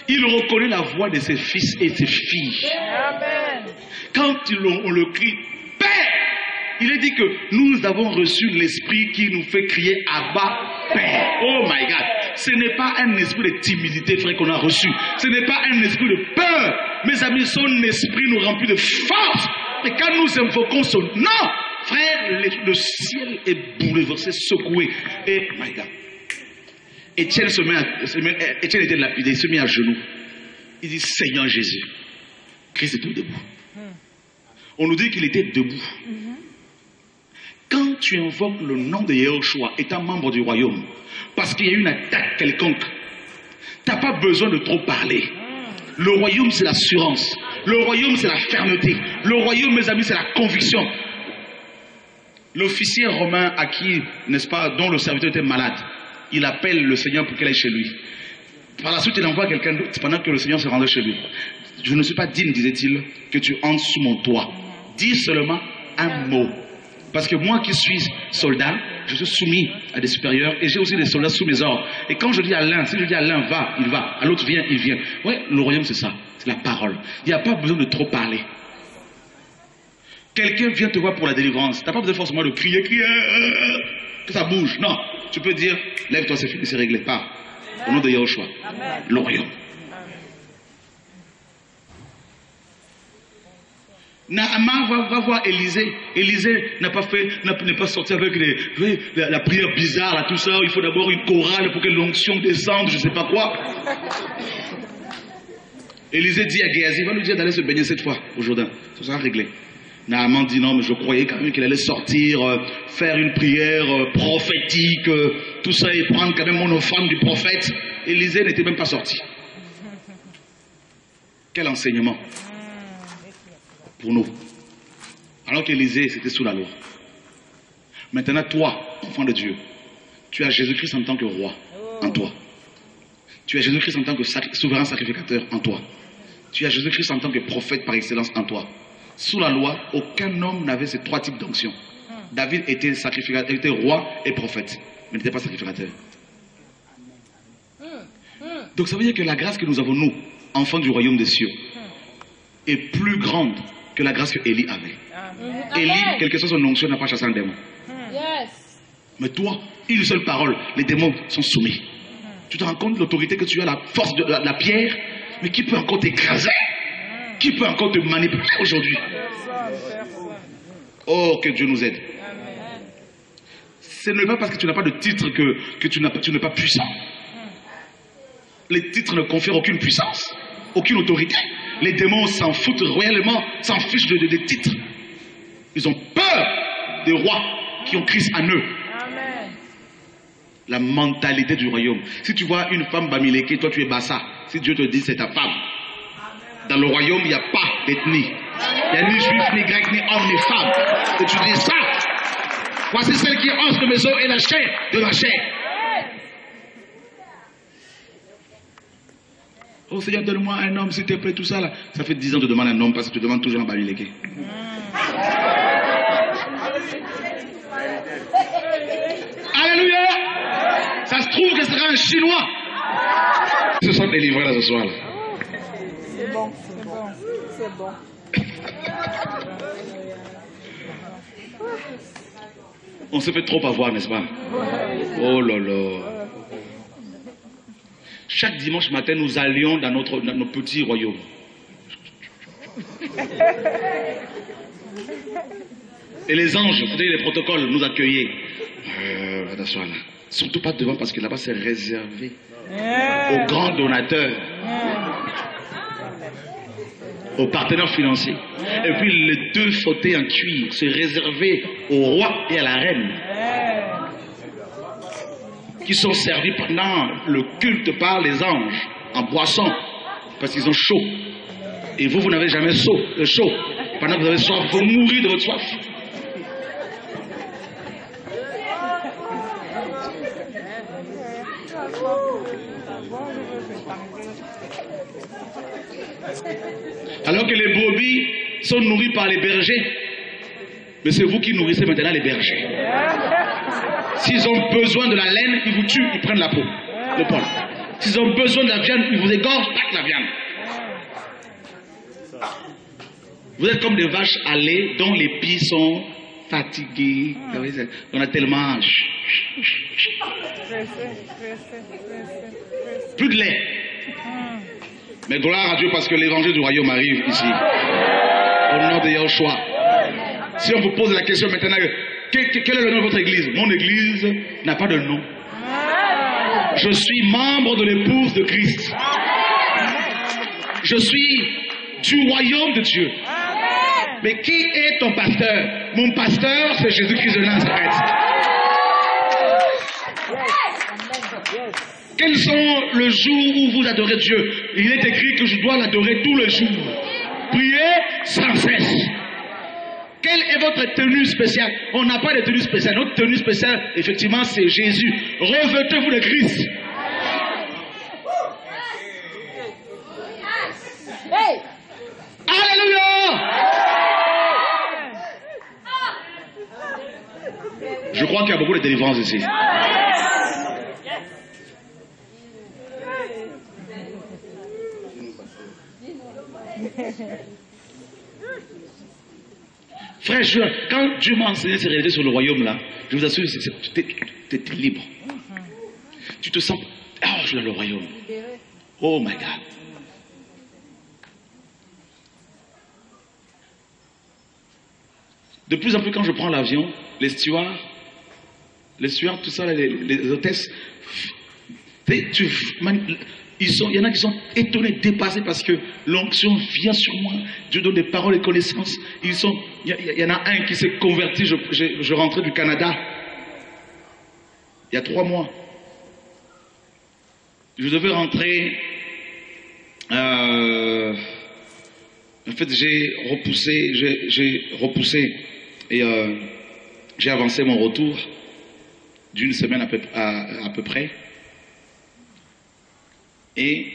Il reconnaît la voix de ses fils et ses filles. Quand on le crie, Père, il est dit que nous avons reçu l'esprit qui nous fait crier Abba, Père. Oh my God. Ce n'est pas un esprit de timidité, frère, qu'on a reçu. Ce n'est pas un esprit de peur. Mes amis, son esprit nous remplit de force. Et quand nous invoquons son nom, frère, le ciel est bouleversé, secoué. Et, my God. Étienne était lapidé, il se met à genoux. Il dit, Seigneur Jésus. Christ était debout. On nous dit qu'il était debout. Quand tu invoques le nom de Yahushua, étant membre du royaume, parce qu'il y a une attaque quelconque, tu n'as pas besoin de trop parler. Le royaume, c'est l'assurance. Le royaume, c'est la fermeté. Le royaume, mes amis, c'est la conviction. L'officier romain à qui, n'est-ce pas, dont le serviteur était malade, il appelle le Seigneur pour qu'il aille chez lui. Par la suite, il envoie quelqu'un d'autre pendant que le Seigneur se rendait chez lui. Je ne suis pas digne, disait-il, que tu entres sous mon toit. Dis seulement un mot. Parce que moi qui suis soldat, je suis soumis à des supérieurs et j'ai aussi des soldats sous mes ordres. Et quand je dis à l'un, si je dis à l'un va, il va. À l'autre viens, il vient. Oui, le royaume c'est ça. C'est la parole. Il n'y a pas besoin de trop parler. Quelqu'un vient te voir pour la délivrance. Tu n'as pas besoin forcément de crier, que ça bouge. Non. Tu peux dire, lève-toi, c'est fini, c'est réglé. Pas. Au nom de Yahushua. Le royaume. Naaman va voir Élisée. Élisée n'est pas sorti avec la prière bizarre, là, tout ça. Il faut d'abord une chorale pour que l'onction descende, je ne sais pas quoi. Élisée dit à Géasi, va lui dire d'aller se baigner cette fois au Jourdain. Ça sera réglé. Naaman dit non, mais je croyais quand même qu'il allait sortir, faire une prière prophétique, tout ça, et prendre quand même mon offrande du prophète. Élisée n'était même pas sorti. Quel enseignement pour nous. Alors qu'Élisée, c'était sous la loi. Maintenant, toi, enfant de Dieu, tu as Jésus-Christ en tant que roi en toi. Tu as Jésus-Christ en tant que souverain sacrificateur en toi. Tu as Jésus-Christ en tant que prophète par excellence en toi. Sous la loi, aucun homme n'avait ces trois types d'onction. David était sacrificateur, était roi et prophète, mais n'était pas sacrificateur. Donc ça veut dire que la grâce que nous avons, nous, enfants du royaume des cieux, est plus grande que la grâce que Élie avait. Élie, quelle que soit son onction, n'a pas chassé un démon. Mais toi, une seule parole, les démons sont soumis. Tu te rends compte de l'autorité que tu as, la force de la pierre, mais qui peut encore t'écraser? Qui peut encore te manipuler aujourd'hui? Oh, que Dieu nous aide. Ce n'est pas parce que tu n'as pas de titre que tu n'es pas puissant. Les titres ne confèrent aucune puissance, aucune autorité. Les démons s'en foutent réellement, s'en fichent des titres. Ils ont peur des rois qui ont Christ en eux. Amen. La mentalité du royaume. Si tu vois une femme bamileke, toi tu es bassa. Si Dieu te dit c'est ta femme. Dans le royaume, il n'y a pas d'ethnie. Il n'y a ni juif, ni grec, ni homme, ni femme. Et tu dis ça. Voici celle qui est os de mes os et la chair de ma chair. Oh Seigneur, donne-moi un homme, s'il te plaît, tout ça là. Ça fait 10 ans que tu demandes un homme parce que tu demandes toujours un bamileke. Alléluia! Ça se trouve que ce sera un Chinois. Ils se sont délivrés là ce soir là. C'est bon, c'est bon, c'est bon. On se fait trop avoir, n'est-ce pas? Oh là là. Chaque dimanche matin, nous allions dans nos petits royaumes. Et les anges, vous savez, les protocoles nous accueillaient. Attention là. Surtout pas devant parce que là-bas c'est réservé aux grands donateurs, aux partenaires financiers. Et puis les deux fauteuils en cuir, c'est réservé au roi et à la reine, qui sont servis pendant le culte par les anges en boisson parce qu'ils ont chaud. Et vous n'avez jamais chaud. Pendant que vous avez soif, vous mourrez de votre soif. Alors que les brebis sont nourries par les bergers, mais c'est vous qui nourrissez maintenant les bergers. S'ils ont besoin de la laine, ils vous tuent, ils prennent la peau, le poil. S'ils ont besoin de la viande, ils vous égorgent, tac la viande. Vous êtes comme des vaches à lait dont les pieds sont fatigués. On a tellement... Plus de lait. Mais gloire à Dieu parce que l'évangile du royaume arrive ici. Au nom de Yahushua. Si on vous pose la question maintenant, quel est le nom de votre église? Mon église n'a pas de nom. Je suis membre de l'épouse de Christ. Je suis du royaume de Dieu. Mais qui est ton pasteur? Mon pasteur, c'est Jésus-Christ de Nazareth. Quels sont le jour où vous adorez Dieu? Il est écrit que je dois l'adorer tous les jours. Priez sans cesse. Quelle est votre tenue spéciale? On n'a pas de tenue spéciale. Notre tenue spéciale, effectivement, c'est Jésus. Revêtez-vous de Christ. Hey! Alléluia! Je crois qu'il y a beaucoup de délivrance ici. Frère, quand Dieu m'a enseigné ces réalités sur le royaume là, je vous assure, tu es libre. Tu te sens, oh, je suis dans le royaume. Oh my God. De plus en plus, quand je prends l'avion, les stewards, tout ça, les hôtesses, il y en a qui sont étonnés, dépassés parce que l'onction vient sur moi. Dieu donne des paroles et connaissances. Il y en a un qui s'est converti. Je rentrais du Canada il y a 3 mois. Je devais rentrer. En fait, j'ai repoussé et j'ai avancé mon retour d'une semaine à peu près. Et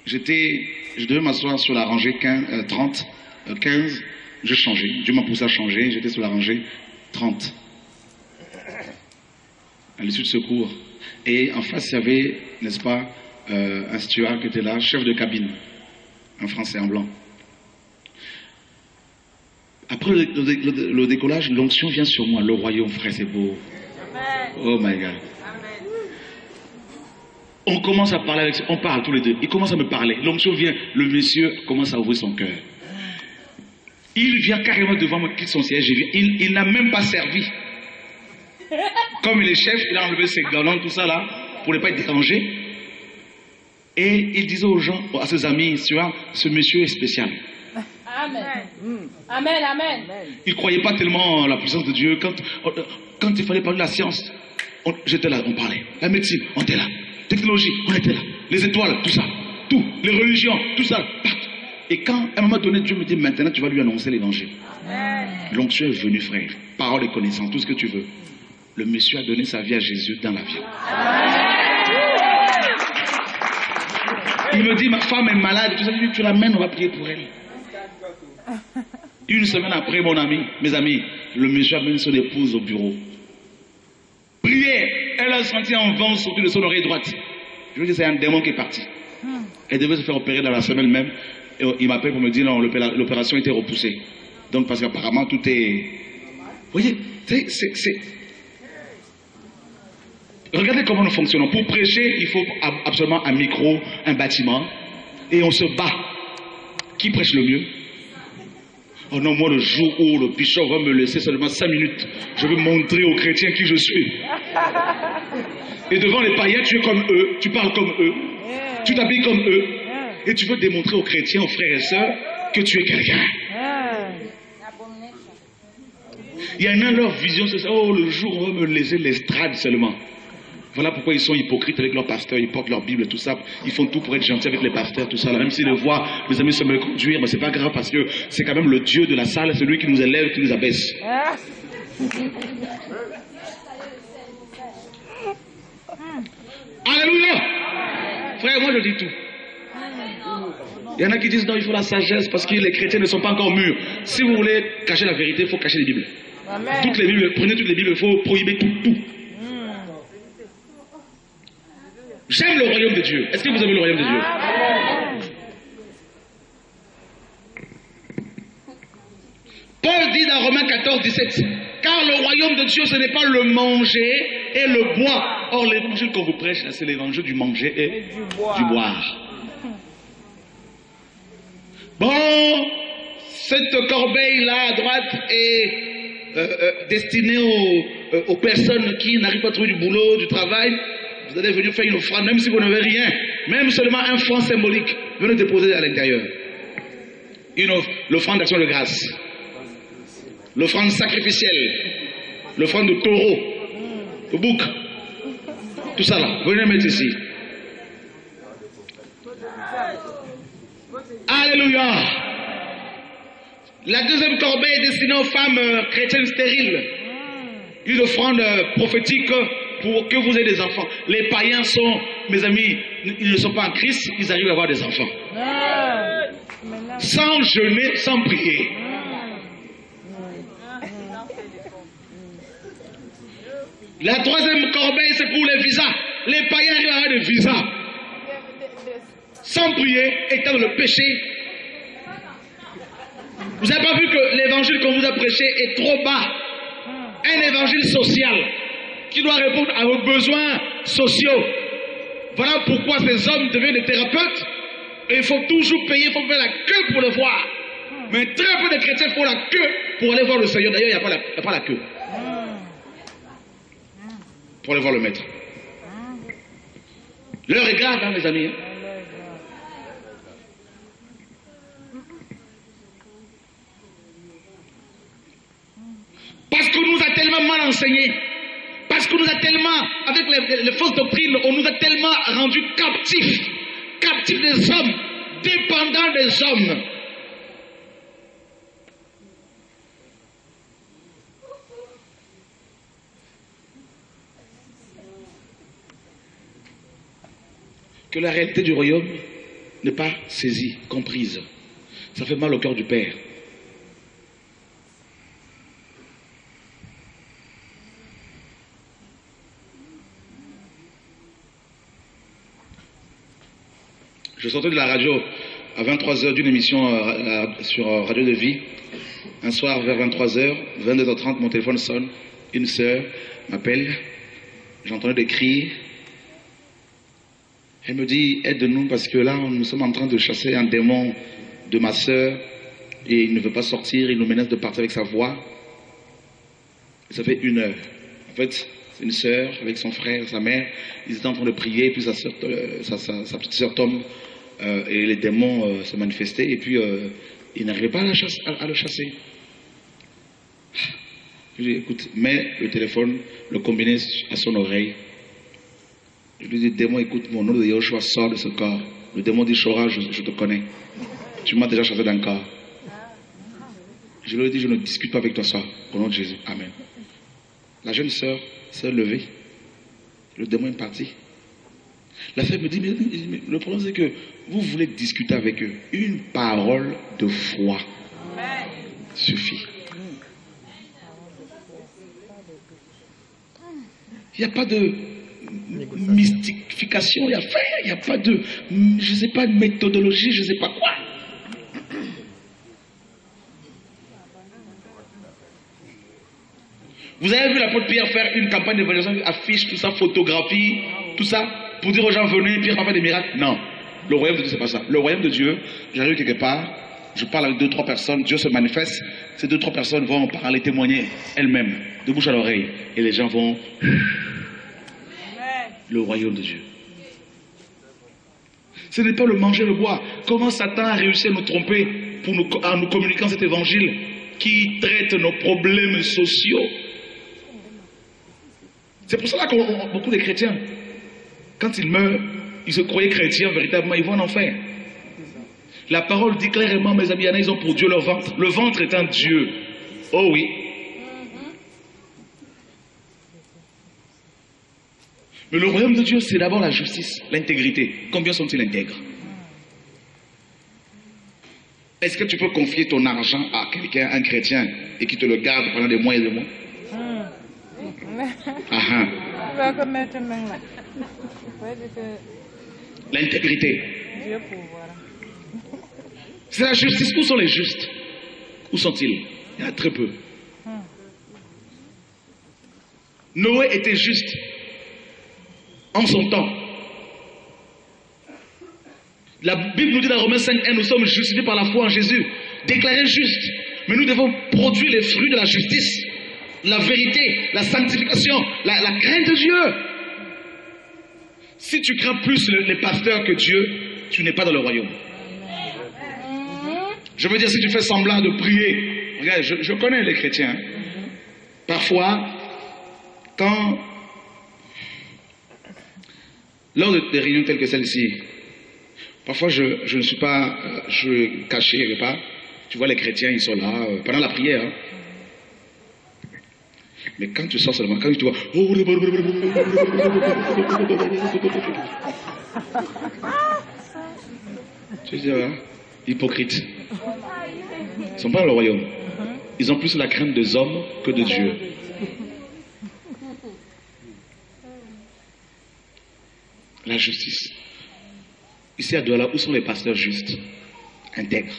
je devais m'asseoir sur la rangée 15, je changeais. Dieu m'a poussé à changer, j'étais sur la rangée 30. À l'issue de secours. Et en face, il y avait, n'est-ce pas, un steward qui était là, chef de cabine, un Français en blanc. Après le décollage, l'onction vient sur moi. Le royaume, frère, c'est beau. Oh my God. On commence à parler avec, on parle tous les deux. Il commence à me parler. L'onction vient, le monsieur commence à ouvrir son cœur. Il vient carrément devant moi, quitte son siège. Il n'a même pas servi. Comme il est chef, il a enlevé ses galons, tout ça là, pour ne pas être dérangé. Et il disait aux gens, à ses amis, tu vois, ce monsieur est spécial. Amen. Amen, amen. Il ne croyait pas tellement en la puissance de Dieu. Quand il fallait parler de la science, j'étais là, on parlait. La médecine, on était là. Technologie, on était là. Les étoiles, tout ça. Tout. Les religions, tout ça. Et quand, à un moment donné, Dieu me dit, maintenant, tu vas lui annoncer l'évangile. L'onction est venue, frère. Parole et connaissance, tout ce que tu veux. Le monsieur a donné sa vie à Jésus dans l'avion. Il me dit, ma femme est malade. Tu l'amènes, on va prier pour elle. Une semaine après, mes amis, le monsieur a mené son épouse au bureau. Prière. Elle a senti un vent sortir de son oreille droite. Je veux dire, c'est un démon qui est parti. Elle devait se faire opérer dans la semaine même. Et il m'appelle pour me dire, non, l'opération était repoussée. Donc, parce qu'apparemment, tout est... Vous voyez, regardez comment nous fonctionnons. Pour prêcher, il faut absolument un micro, un bâtiment. Et on se bat. Qui prêche le mieux? Oh non, moi, le jour où le bishop va me laisser seulement 5 minutes, je veux montrer aux chrétiens qui je suis. Et devant les païens, tu es comme eux, tu parles comme eux, tu t'habilles comme eux, et tu veux démontrer aux chrétiens, aux frères et sœurs, que tu es quelqu'un. Il y en a leur vision, c'est ça, oh, le jour où on va me laisser l'estrade seulement. Voilà pourquoi ils sont hypocrites avec leurs pasteurs, ils portent leur Bible, tout ça. Ils font tout pour être gentils avec les pasteurs, tout ça. Là, même s'ils le voient, mes amis, se me conduire, mais c'est pas grave parce que c'est quand même le Dieu de la salle, celui qui nous élève, qui nous abaisse. Alléluia! Frère, moi je dis tout. Il y en a qui disent non, il faut la sagesse parce que les chrétiens ne sont pas encore mûrs. Si vous voulez cacher la vérité, il faut cacher les Bibles. Toutes les Bibles, prenez toutes les Bibles, il faut prohiber tout. J'aime le royaume de Dieu. Est-ce que vous aimez le royaume de Dieu? Paul dit dans Romains 14, 17, car le royaume de Dieu, ce n'est pas le manger et le boire. Or, l'évangile qu'on vous prêche, c'est l'évangile du manger et du boire. Bon, cette corbeille-là à droite est destinée aux personnes qui n'arrivent pas à trouver du boulot, du travail. Vous allez venir faire une offrande, même si vous n'avez rien, même seulement un franc symbolique, venez déposer à l'intérieur. L'offrande d'action de grâce, l'offrande sacrificielle, l'offrande de taureau, de bouc, tout ça là, venez mettre ici. Alléluia. La deuxième corbeille est destinée aux femmes chrétiennes stériles. Une offrande prophétique pour que vous ayez des enfants. Les païens sont, mes amis, ils ne sont pas en Christ, ils arrivent à avoir des enfants. Sans jeûner, sans prier. La troisième corbeille, c'est pour les visas. Les païens arrivent à avoir des visas. Sans prier, étant dans le péché. Vous n'avez pas vu que l'évangile qu'on vous a prêché est trop bas. Un évangile social qui doit répondre à vos besoins sociaux. Voilà pourquoi ces hommes deviennent des thérapeutes. Et il faut toujours payer, il faut faire la queue pour le voir. Mais très peu de chrétiens font la queue pour aller voir le Seigneur. D'ailleurs, il n'y a pas la queue. Pour aller voir le maître. L'heure est grave, hein, mes amis. Parce qu'on nous a tellement mal enseigné. Parce qu'on nous a tellement, avec les fausses doctrines, on nous a tellement rendus captifs. Captifs des hommes. Dépendants des hommes. Que la réalité du royaume n'est pas saisie, comprise. Ça fait mal au cœur du Père. Je sortais de la radio à 23h d'une émission sur Radio de Vie. Un soir vers 23h, 22h30, mon téléphone sonne. Une sœur m'appelle. J'entendais des cris. Elle me dit, aide-nous parce que là, nous sommes en train de chasser un démon de ma sœur et il ne veut pas sortir, il nous menace de partir avec sa voix. Et ça fait 1 heure. En fait, c'est une sœur avec son frère, sa mère, ils étaient en train de prier, puis sa petite sœur tombe et les démons se manifestaient et puis ils n'arrivaient pas à le chasser. Je lui dis, écoute, mets le téléphone, le combiné à son oreille. Je lui dis, démon, écoute, mon nom de Yahushua sort de ce corps. Le démon dit, Chora, je te connais. Tu m'as déjà chassé d'un corps. Je lui ai dit, je ne discute pas avec toi ça. Au nom de Jésus. Amen. La jeune sœur s'est levée. Le démon est parti. La femme me dit, mais le problème c'est que vous voulez discuter avec eux. Une parole de foi suffit. Il n'y a pas de mystification, il n'y a pas de, je ne sais pas, de méthodologie, je ne sais pas quoi. Vous avez vu l'apôtre Pierre faire une campagne d'évangélisation, affiche, tout ça, photographie, tout ça, pour dire aux gens, venez, Pierre va faire des miracles. Non, le royaume de Dieu, c'est pas ça. Le royaume de Dieu, j'arrive quelque part, je parle avec 2-3 personnes, Dieu se manifeste, ces 2-3 personnes vont parler, témoigner elles-mêmes, de bouche à l'oreille, et les gens vont... Le royaume de Dieu. Ce n'est pas le manger, le boire. Comment Satan a réussi à nous tromper en nous communiquant cet évangile qui traite nos problèmes sociaux. C'est pour cela que beaucoup de chrétiens, quand ils meurent, ils se croyaient chrétiens, véritablement, ils vont en enfer. La parole dit clairement, mes amis, ils ont pour Dieu leur ventre. Le ventre est un Dieu. Oh oui. Mais le royaume de Dieu, c'est d'abord la justice, l'intégrité. Combien sont-ils intègres? Est-ce que tu peux confier ton argent à quelqu'un, un chrétien, et qui te le garde pendant des mois et des mois? L'intégrité. C'est la justice. Où sont les justes? Où sont-ils? Il y en a très peu. Noé était juste en son temps. La Bible nous dit dans Romains 5:1, nous sommes justifiés par la foi en Jésus, déclarés justes. Mais nous devons produire les fruits de la justice, la vérité, la sanctification, la crainte de Dieu. Si tu crains plus les pasteurs que Dieu, tu n'es pas dans le royaume. Je veux dire, si tu fais semblant de prier, regarde, je connais les chrétiens. Parfois, lors de réunions telles que celle-ci, parfois je ne suis pas, je caché quelque part, Tu vois les chrétiens, ils sont là, pendant la prière. Hein. Mais quand tu sors seulement, quand tu vois... Tu dis, hein, hypocrite. Ils ne sont pas dans le royaume. Ils ont plus la crainte des hommes que de Dieu. La justice. Ici à Douala, où sont les pasteurs justes, intègres?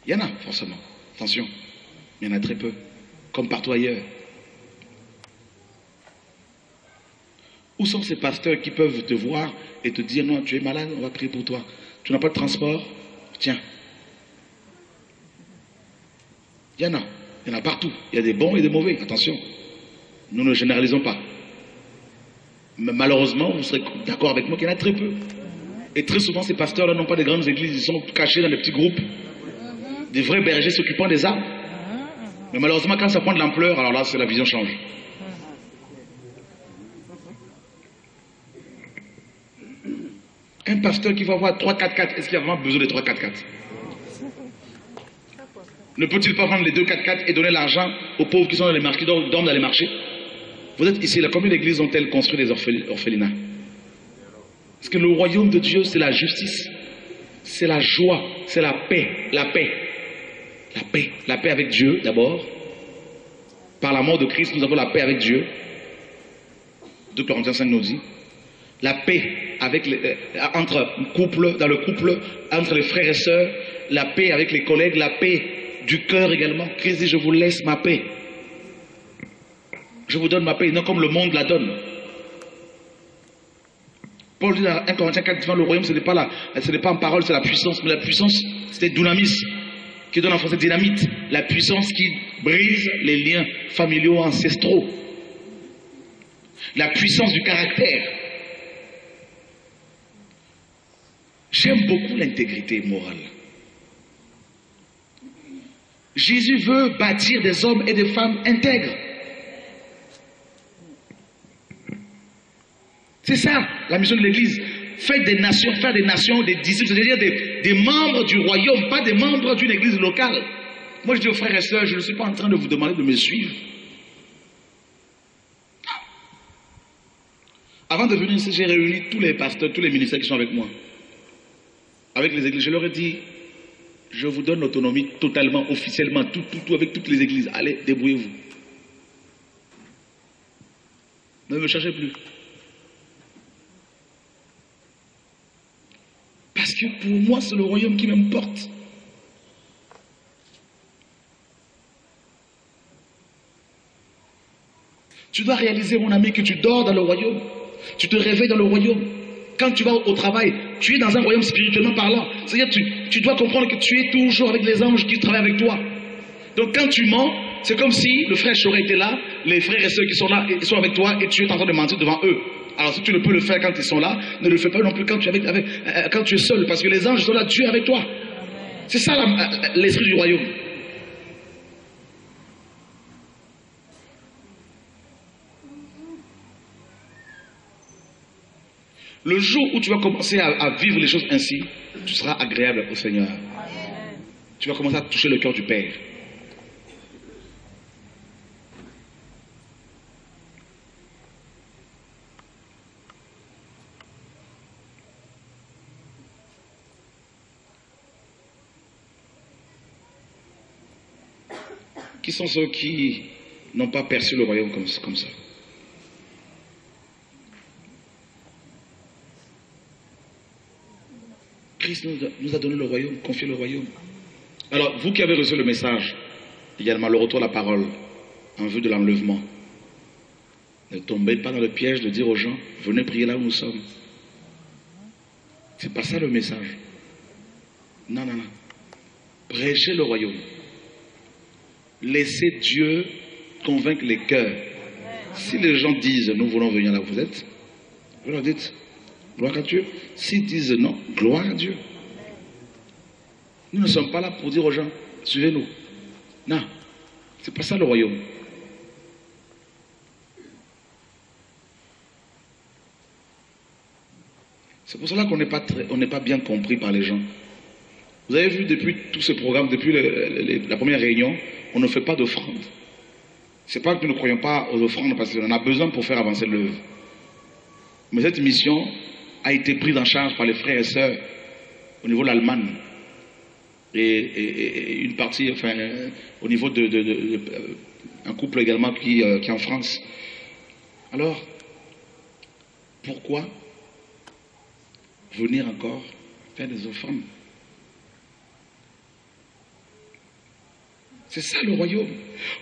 Il y en a forcément. Attention. Il y en a très peu. Comme partout ailleurs. Où sont ces pasteurs qui peuvent te voir et te dire non, tu es malade, on va prier pour toi. Tu n'as pas de transport? Tiens. Il y en a. Il y en a partout. Il y a des bons et des mauvais. Attention. Nous ne généralisons pas. Mais malheureusement, vous serez d'accord avec moi qu'il y en a très peu. Et très souvent, ces pasteurs-là n'ont pas de grandes églises. Ils sont cachés dans des petits groupes. Des vrais bergers s'occupant des âmes. Mais malheureusement, quand ça prend de l'ampleur, alors là, la vision change. Un pasteur qui va avoir 3-4-4, est-ce qu'il a vraiment besoin de 3-4-4? Ne peut-il pas prendre les 2-4-4 et donner l'argent aux pauvres qui sont dans les marchés, qui dorment dans les marchés? Vous êtes ici, combien d'églises ont-elles construit des orphelinats? Parce que le royaume de Dieu, c'est la justice, c'est la joie, c'est la paix, la paix. La paix. La paix avec Dieu, d'abord. Par la mort de Christ, nous avons la paix avec Dieu. 2 Corinthiens 5 nous dit. La paix avec entre couple, dans le couple, entre les frères et sœurs. La paix avec les collègues, la paix du cœur également. Christ dit, je vous laisse ma paix. Je vous donne ma paix, non comme le monde la donne. Paul dit dans 1 Corinthiens 4, le royaume, ce n'est pas en parole, c'est la puissance. Mais la puissance, c'est dunamis, qui donne en français dynamite. La puissance qui brise les liens familiaux ancestraux. La puissance du caractère. J'aime beaucoup l'intégrité morale. Jésus veut bâtir des hommes et des femmes intègres. C'est ça, la mission de l'Église. Faire des nations, des disciples, c'est-à-dire des membres du royaume, pas des membres d'une église locale. Moi, je dis aux frères et sœurs, je ne suis pas en train de vous demander de me suivre. Avant de venir ici, j'ai réuni tous les pasteurs, tous les ministères qui sont avec moi. Avec les églises, je leur ai dit, je vous donne l'autonomie totalement, officiellement, tout avec toutes les églises. Allez, débrouillez-vous. Ne me cherchez plus. Parce que pour moi, c'est le royaume qui m'importe. Tu dois réaliser, mon ami, que tu dors dans le royaume. Tu te réveilles dans le royaume. Quand tu vas au travail, tu es dans un royaume spirituellement parlant. C'est-à-dire que tu dois comprendre que tu es toujours avec les anges qui travaillent avec toi. Donc quand tu mens, c'est comme si le frère aurait été là, les frères et sœurs qui sont là, ils sont avec toi et tu es en train de mentir devant eux. Alors si tu ne peux le faire quand ils sont là, ne le fais pas non plus quand tu es seul, parce que les anges sont là, Dieu est avec toi. C'est ça l'esprit du royaume. Le jour où tu vas commencer à vivre les choses ainsi, tu seras agréable au Seigneur. Tu vas commencer à toucher le cœur du Père. Qui sont ceux qui n'ont pas perçu le royaume comme ça? Christ nous a donné le royaume, confié le royaume. Alors, vous qui avez reçu le message, également le retour à la parole, en vue de l'enlèvement, ne tombez pas dans le piège de dire aux gens, venez prier là où nous sommes. C'est pas ça le message. Non, non, non. Prêchez le royaume. Laissez Dieu convaincre les cœurs. Si les gens disent, nous voulons venir là où vous êtes, vous leur dites, gloire à Dieu. S'ils disent non, gloire à Dieu. Nous ne sommes pas là pour dire aux gens, suivez-nous. Non, c'est pas ça le royaume. C'est pour cela qu'on n'est pas bien compris par les gens. Vous avez vu depuis tout ce programme, depuis la première réunion, on ne fait pas d'offrande. Ce n'est pas que nous ne croyons pas aux offrandes parce qu'on en a besoin pour faire avancer l'œuvre. Mais cette mission a été prise en charge par les frères et sœurs au niveau de l'Allemagne et une partie, enfin, au niveau un couple également qui est en France. Alors, pourquoi venir encore faire des offrandes? C'est ça le royaume.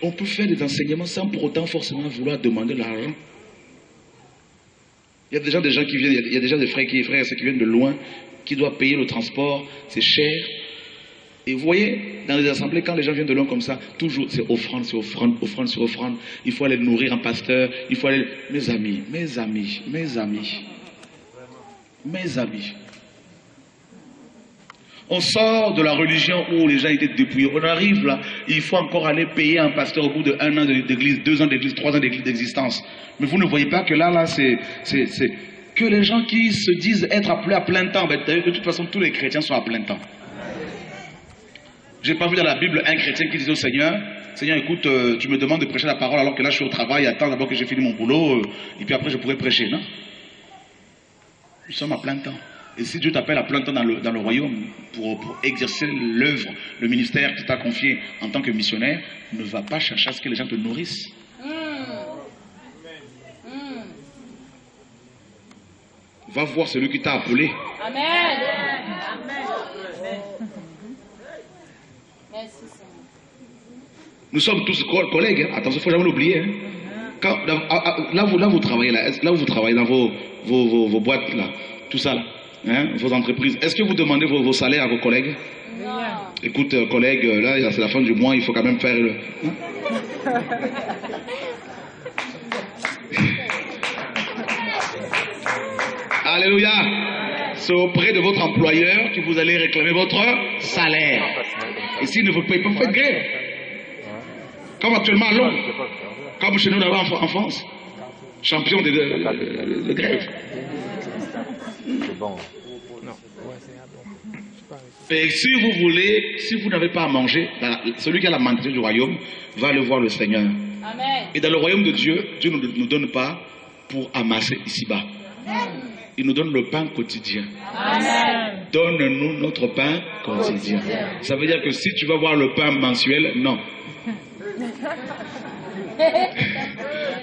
On peut faire des enseignements sans pour autant forcément vouloir demander l'argent. Il y a déjà des gens qui viennent, il y a déjà des frères et frères qui viennent de loin, qui doivent payer le transport, c'est cher. Et vous voyez, dans les assemblées, quand les gens viennent de loin comme ça, toujours c'est offrande, c'est offrande, offrande, c'est offrande. Il faut aller nourrir un pasteur, il faut aller... Mes amis, mes amis, mes amis, mes amis. On sort de la religion où les gens étaient dépouillés. On arrive là, il faut encore aller payer un pasteur au bout de 1 an d'église, 2 ans d'église, 3 ans d'église d'existence. Mais vous ne voyez pas que là c'est que les gens qui se disent être appelés à plein temps. Ben, de toute façon, tous les chrétiens sont à plein temps. Je n'ai pas vu dans la Bible un chrétien qui disait au Seigneur, Seigneur, écoute, tu me demandes de prêcher la parole alors que là je suis au travail, attends d'abord que j'ai fini mon boulot, et puis après je pourrai prêcher. Non. Nous sommes à plein temps. Et si Dieu t'appelle à plein temps dans le royaume pour exercer l'œuvre, le ministère qu'il t'a confié en tant que missionnaire, ne va pas chercher à ce que les gens te nourrissent. Va voir celui qui t'a appelé. Amen. Nous sommes tous collègues. Hein. Attention, il ne faut jamais l'oublier. Hein. Là, vous travaillez là où vous travaillez dans vos boîtes là, tout ça là. Hein, vos entreprises. Est-ce que vous demandez vos salaires à vos collègues? Non. Écoute, collègue, là, c'est la fin du mois, il faut quand même faire le... Hein? Alléluia. C'est auprès de votre employeur que vous allez réclamer votre salaire. Et s'il ne vous paye pas, vous faites grève. Comme actuellement à Londres. Comme chez nous là-bas en France. Champion de grève. Bon. Et si vous voulez, si vous n'avez pas à manger, celui qui a la mentalité du royaume va aller voir le Seigneur. Amen. Et dans le royaume de Dieu, Dieu ne nous donne pas pour amasser ici-bas. Il nous donne le pain quotidien. Amen. Donne-nous notre pain quotidien. Ça veut dire que si tu vas voir le pain mensuel, non.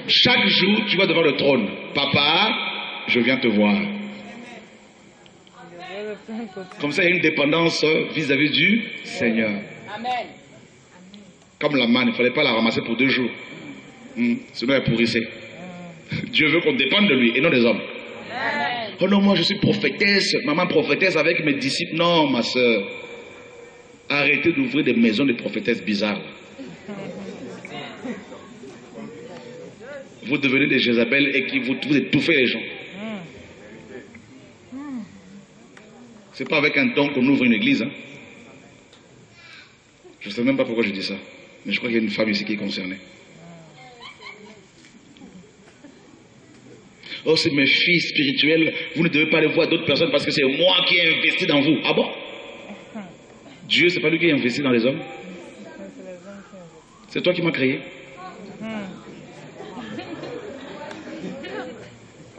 Chaque jour, tu vas devant le trône. Papa, je viens te voir. Comme ça, il y a une dépendance vis-à-vis du Seigneur. Amen. Comme la manne, il ne fallait pas la ramasser pour 2 jours. Sinon, elle pourrissait. Dieu veut qu'on dépende de lui et non des hommes. Amen. Oh non, moi je suis prophétesse, maman prophétesse avec mes disciples. Non, ma soeur. Arrêtez d'ouvrir des maisons de prophétesses bizarres. Vous devenez des Jézabel et qui vous étouffez les gens. C'est pas avec un don qu'on ouvre une église. Hein. Je ne sais même pas pourquoi je dis ça. Mais je crois qu'il y a une femme ici qui est concernée. Oh, c'est mes filles spirituelles. Vous ne devez pas aller voir d'autres personnes parce que c'est moi qui ai investi dans vous. Ah bon? Dieu, c'est pas lui qui a investi dans les hommes. C'est toi qui m'as créé.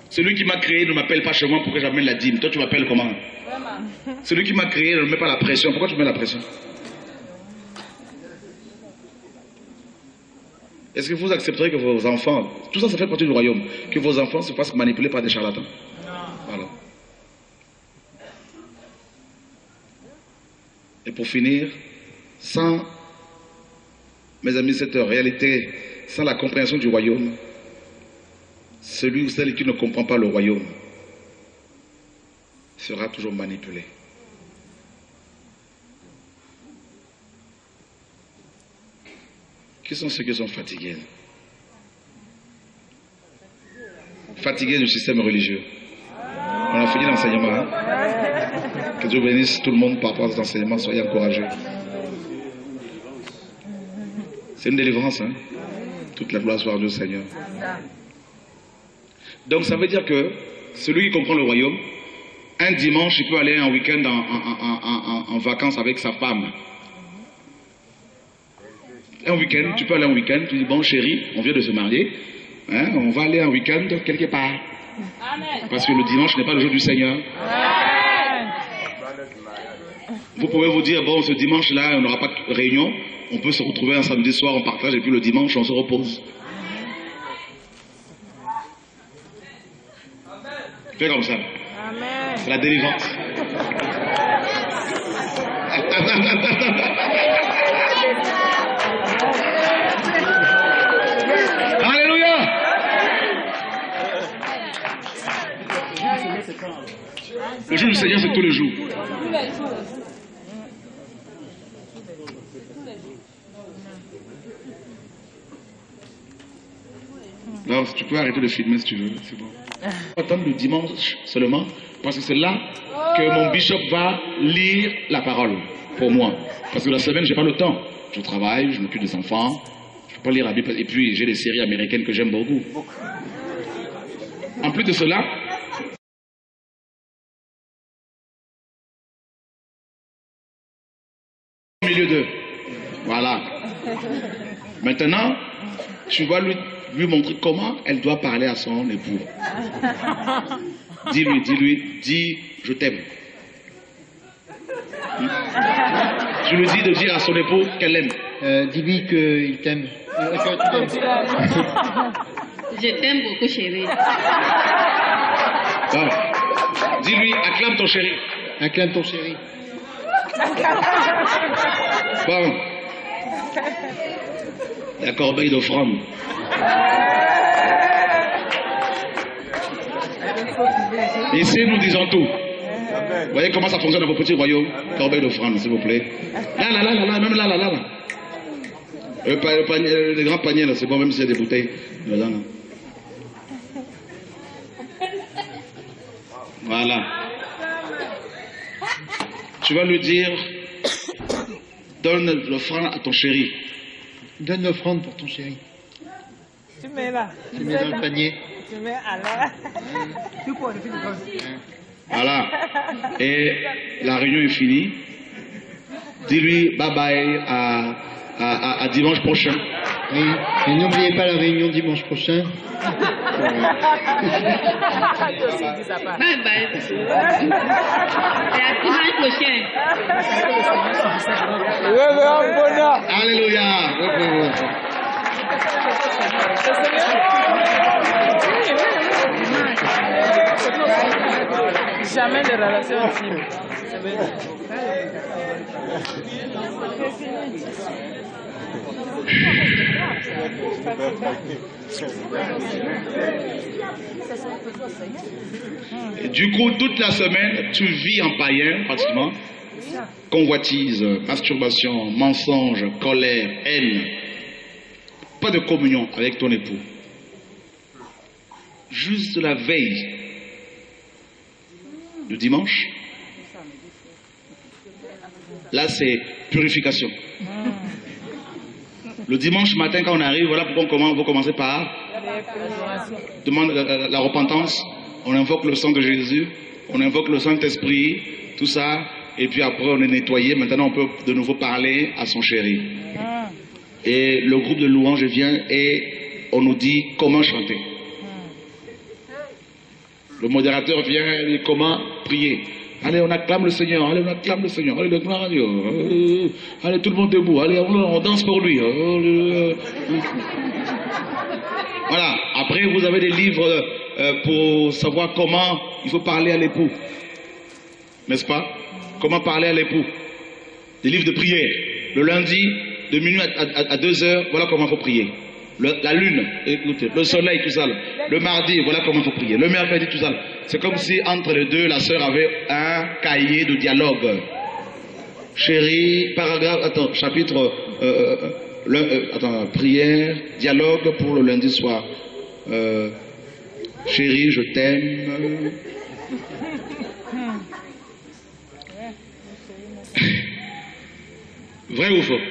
Celui qui m'a créé ne m'appelle pas chez moi pour que j'amène la dîme. Toi, tu m'appelles comment? Celui qui m'a créé ne met pas la pression. Pourquoi tu mets la pression? Est-ce que vous accepterez que vos enfants, tout ça, ça fait partie du royaume, que vos enfants se fassent manipuler par des charlatans? Non. Voilà. Et pour finir, sans, mes amis, cette réalité, sans la compréhension du royaume, celui ou celle qui ne comprend pas le royaume sera toujours manipulé. Qui sont ceux qui sont fatigués? Fatigués du système religieux. On a fini l'enseignement. Hein? Que Dieu bénisse tout le monde par rapport à cet enseignement. Soyez encouragés. C'est une délivrance. Hein? Toute la gloire soit à Dieu, Seigneur. Donc ça veut dire que celui qui comprend le royaume un dimanche, il peut aller un week-end en vacances avec sa femme. Un week-end, tu peux aller un week-end, tu dis, bon chérie, on vient de se marier, hein, on va aller un week-end quelque part. Amen. Parce que le dimanche n'est pas le jour du Seigneur. Amen. Vous pouvez vous dire, bon, ce dimanche-là, on n'aura pas de réunion, on peut se retrouver un samedi soir, on partage, et puis le dimanche, on se repose. Fais comme ça. Amen. C'est la délivrance. Alléluia. Le jour du Seigneur, c'est tous les jours. Non, tu peux arrêter de filmer si tu veux, c'est bon. Attendre le dimanche seulement, parce que c'est là que mon bishop va lire la parole pour moi. Parce que la semaine, j'ai pas le temps. Je travaille, je m'occupe des enfants, je peux pas lire la Bible. Et puis, j'ai des séries américaines que j'aime beaucoup. En plus de cela, au milieu d'eux. Voilà. Maintenant, tu vas lui montrer comment elle doit parler à son époux. Dis je t'aime. Tu lui dis de dire à son époux qu'elle l'aime. Dis-lui qu'il t'aime. Je t'aime beaucoup, chérie. Bon. Dis-lui, acclame ton chéri. Acclame ton chéri. Bon. La corbeille d'offrande. Ici, nous disons tout. Vous voyez comment ça fonctionne dans vos petits royaumes? Corbeille d'offrande, s'il vous plaît. Là, même là. Les grands paniers, là, c'est bon, même s'il y a des bouteilles. Là. Voilà. Tu vas lui dire, donne l'offrande à ton chéri. Donne l'offrande pour ton chéri. Tu mets là. Tu mets dans le panier. Tu mets à là. Voilà. Et la réunion est finie. Dis-lui bye bye à dimanche prochain. Oui. Et n'oubliez pas la réunion dimanche prochain. Bye bye. Et à dimanche prochain. Alléluia. Jamais de relation intime. Et du coup, toute la semaine, tu vis en païen, pratiquement. Convoitise, masturbation, mensonge, colère, haine. Pas de communion avec ton époux. Juste la veille, le dimanche, là c'est purification. Le dimanche matin quand on arrive, voilà pourquoi on va commencer par demander la repentance, on invoque le sang de Jésus, on invoque le Saint-Esprit, tout ça, et puis après on est nettoyé, maintenant on peut de nouveau parler à son chéri. Et le groupe de louanges vient et on nous dit comment chanter. Le modérateur vient et dit comment prier. Allez, on acclame le Seigneur, allez, on acclame le Seigneur, allez, le gloire à Dieu. Allez, tout le monde debout, allez, on danse pour lui. Voilà, après vous avez des livres pour savoir comment il faut parler à l'époux. N'est-ce pas? Comment parler à l'époux. Des livres de prière. Le lundi, de minuit à 2 heures, voilà comment il faut prier. La lune, écoutez, le soleil, tout ça. Le mardi, voilà comment il faut prier. Le mercredi, tout ça. C'est comme si entre les deux, la sœur avait un cahier de dialogue. Chérie, paragraphe, attends, chapitre, prière, dialogue pour le lundi soir. Chérie, je t'aime. Vrai ou faux?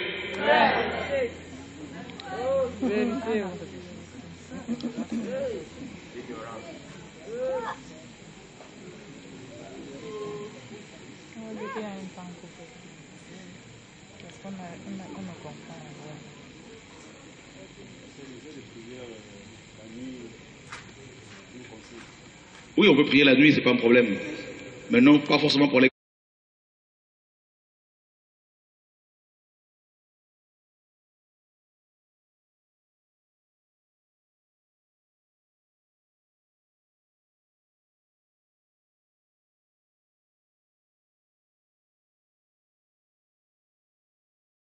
qu'il y a un temps coupé. Parce qu'on ne comprend rien. Oui, on peut prier la nuit, c'est pas un problème. Mais non, pas forcément pour les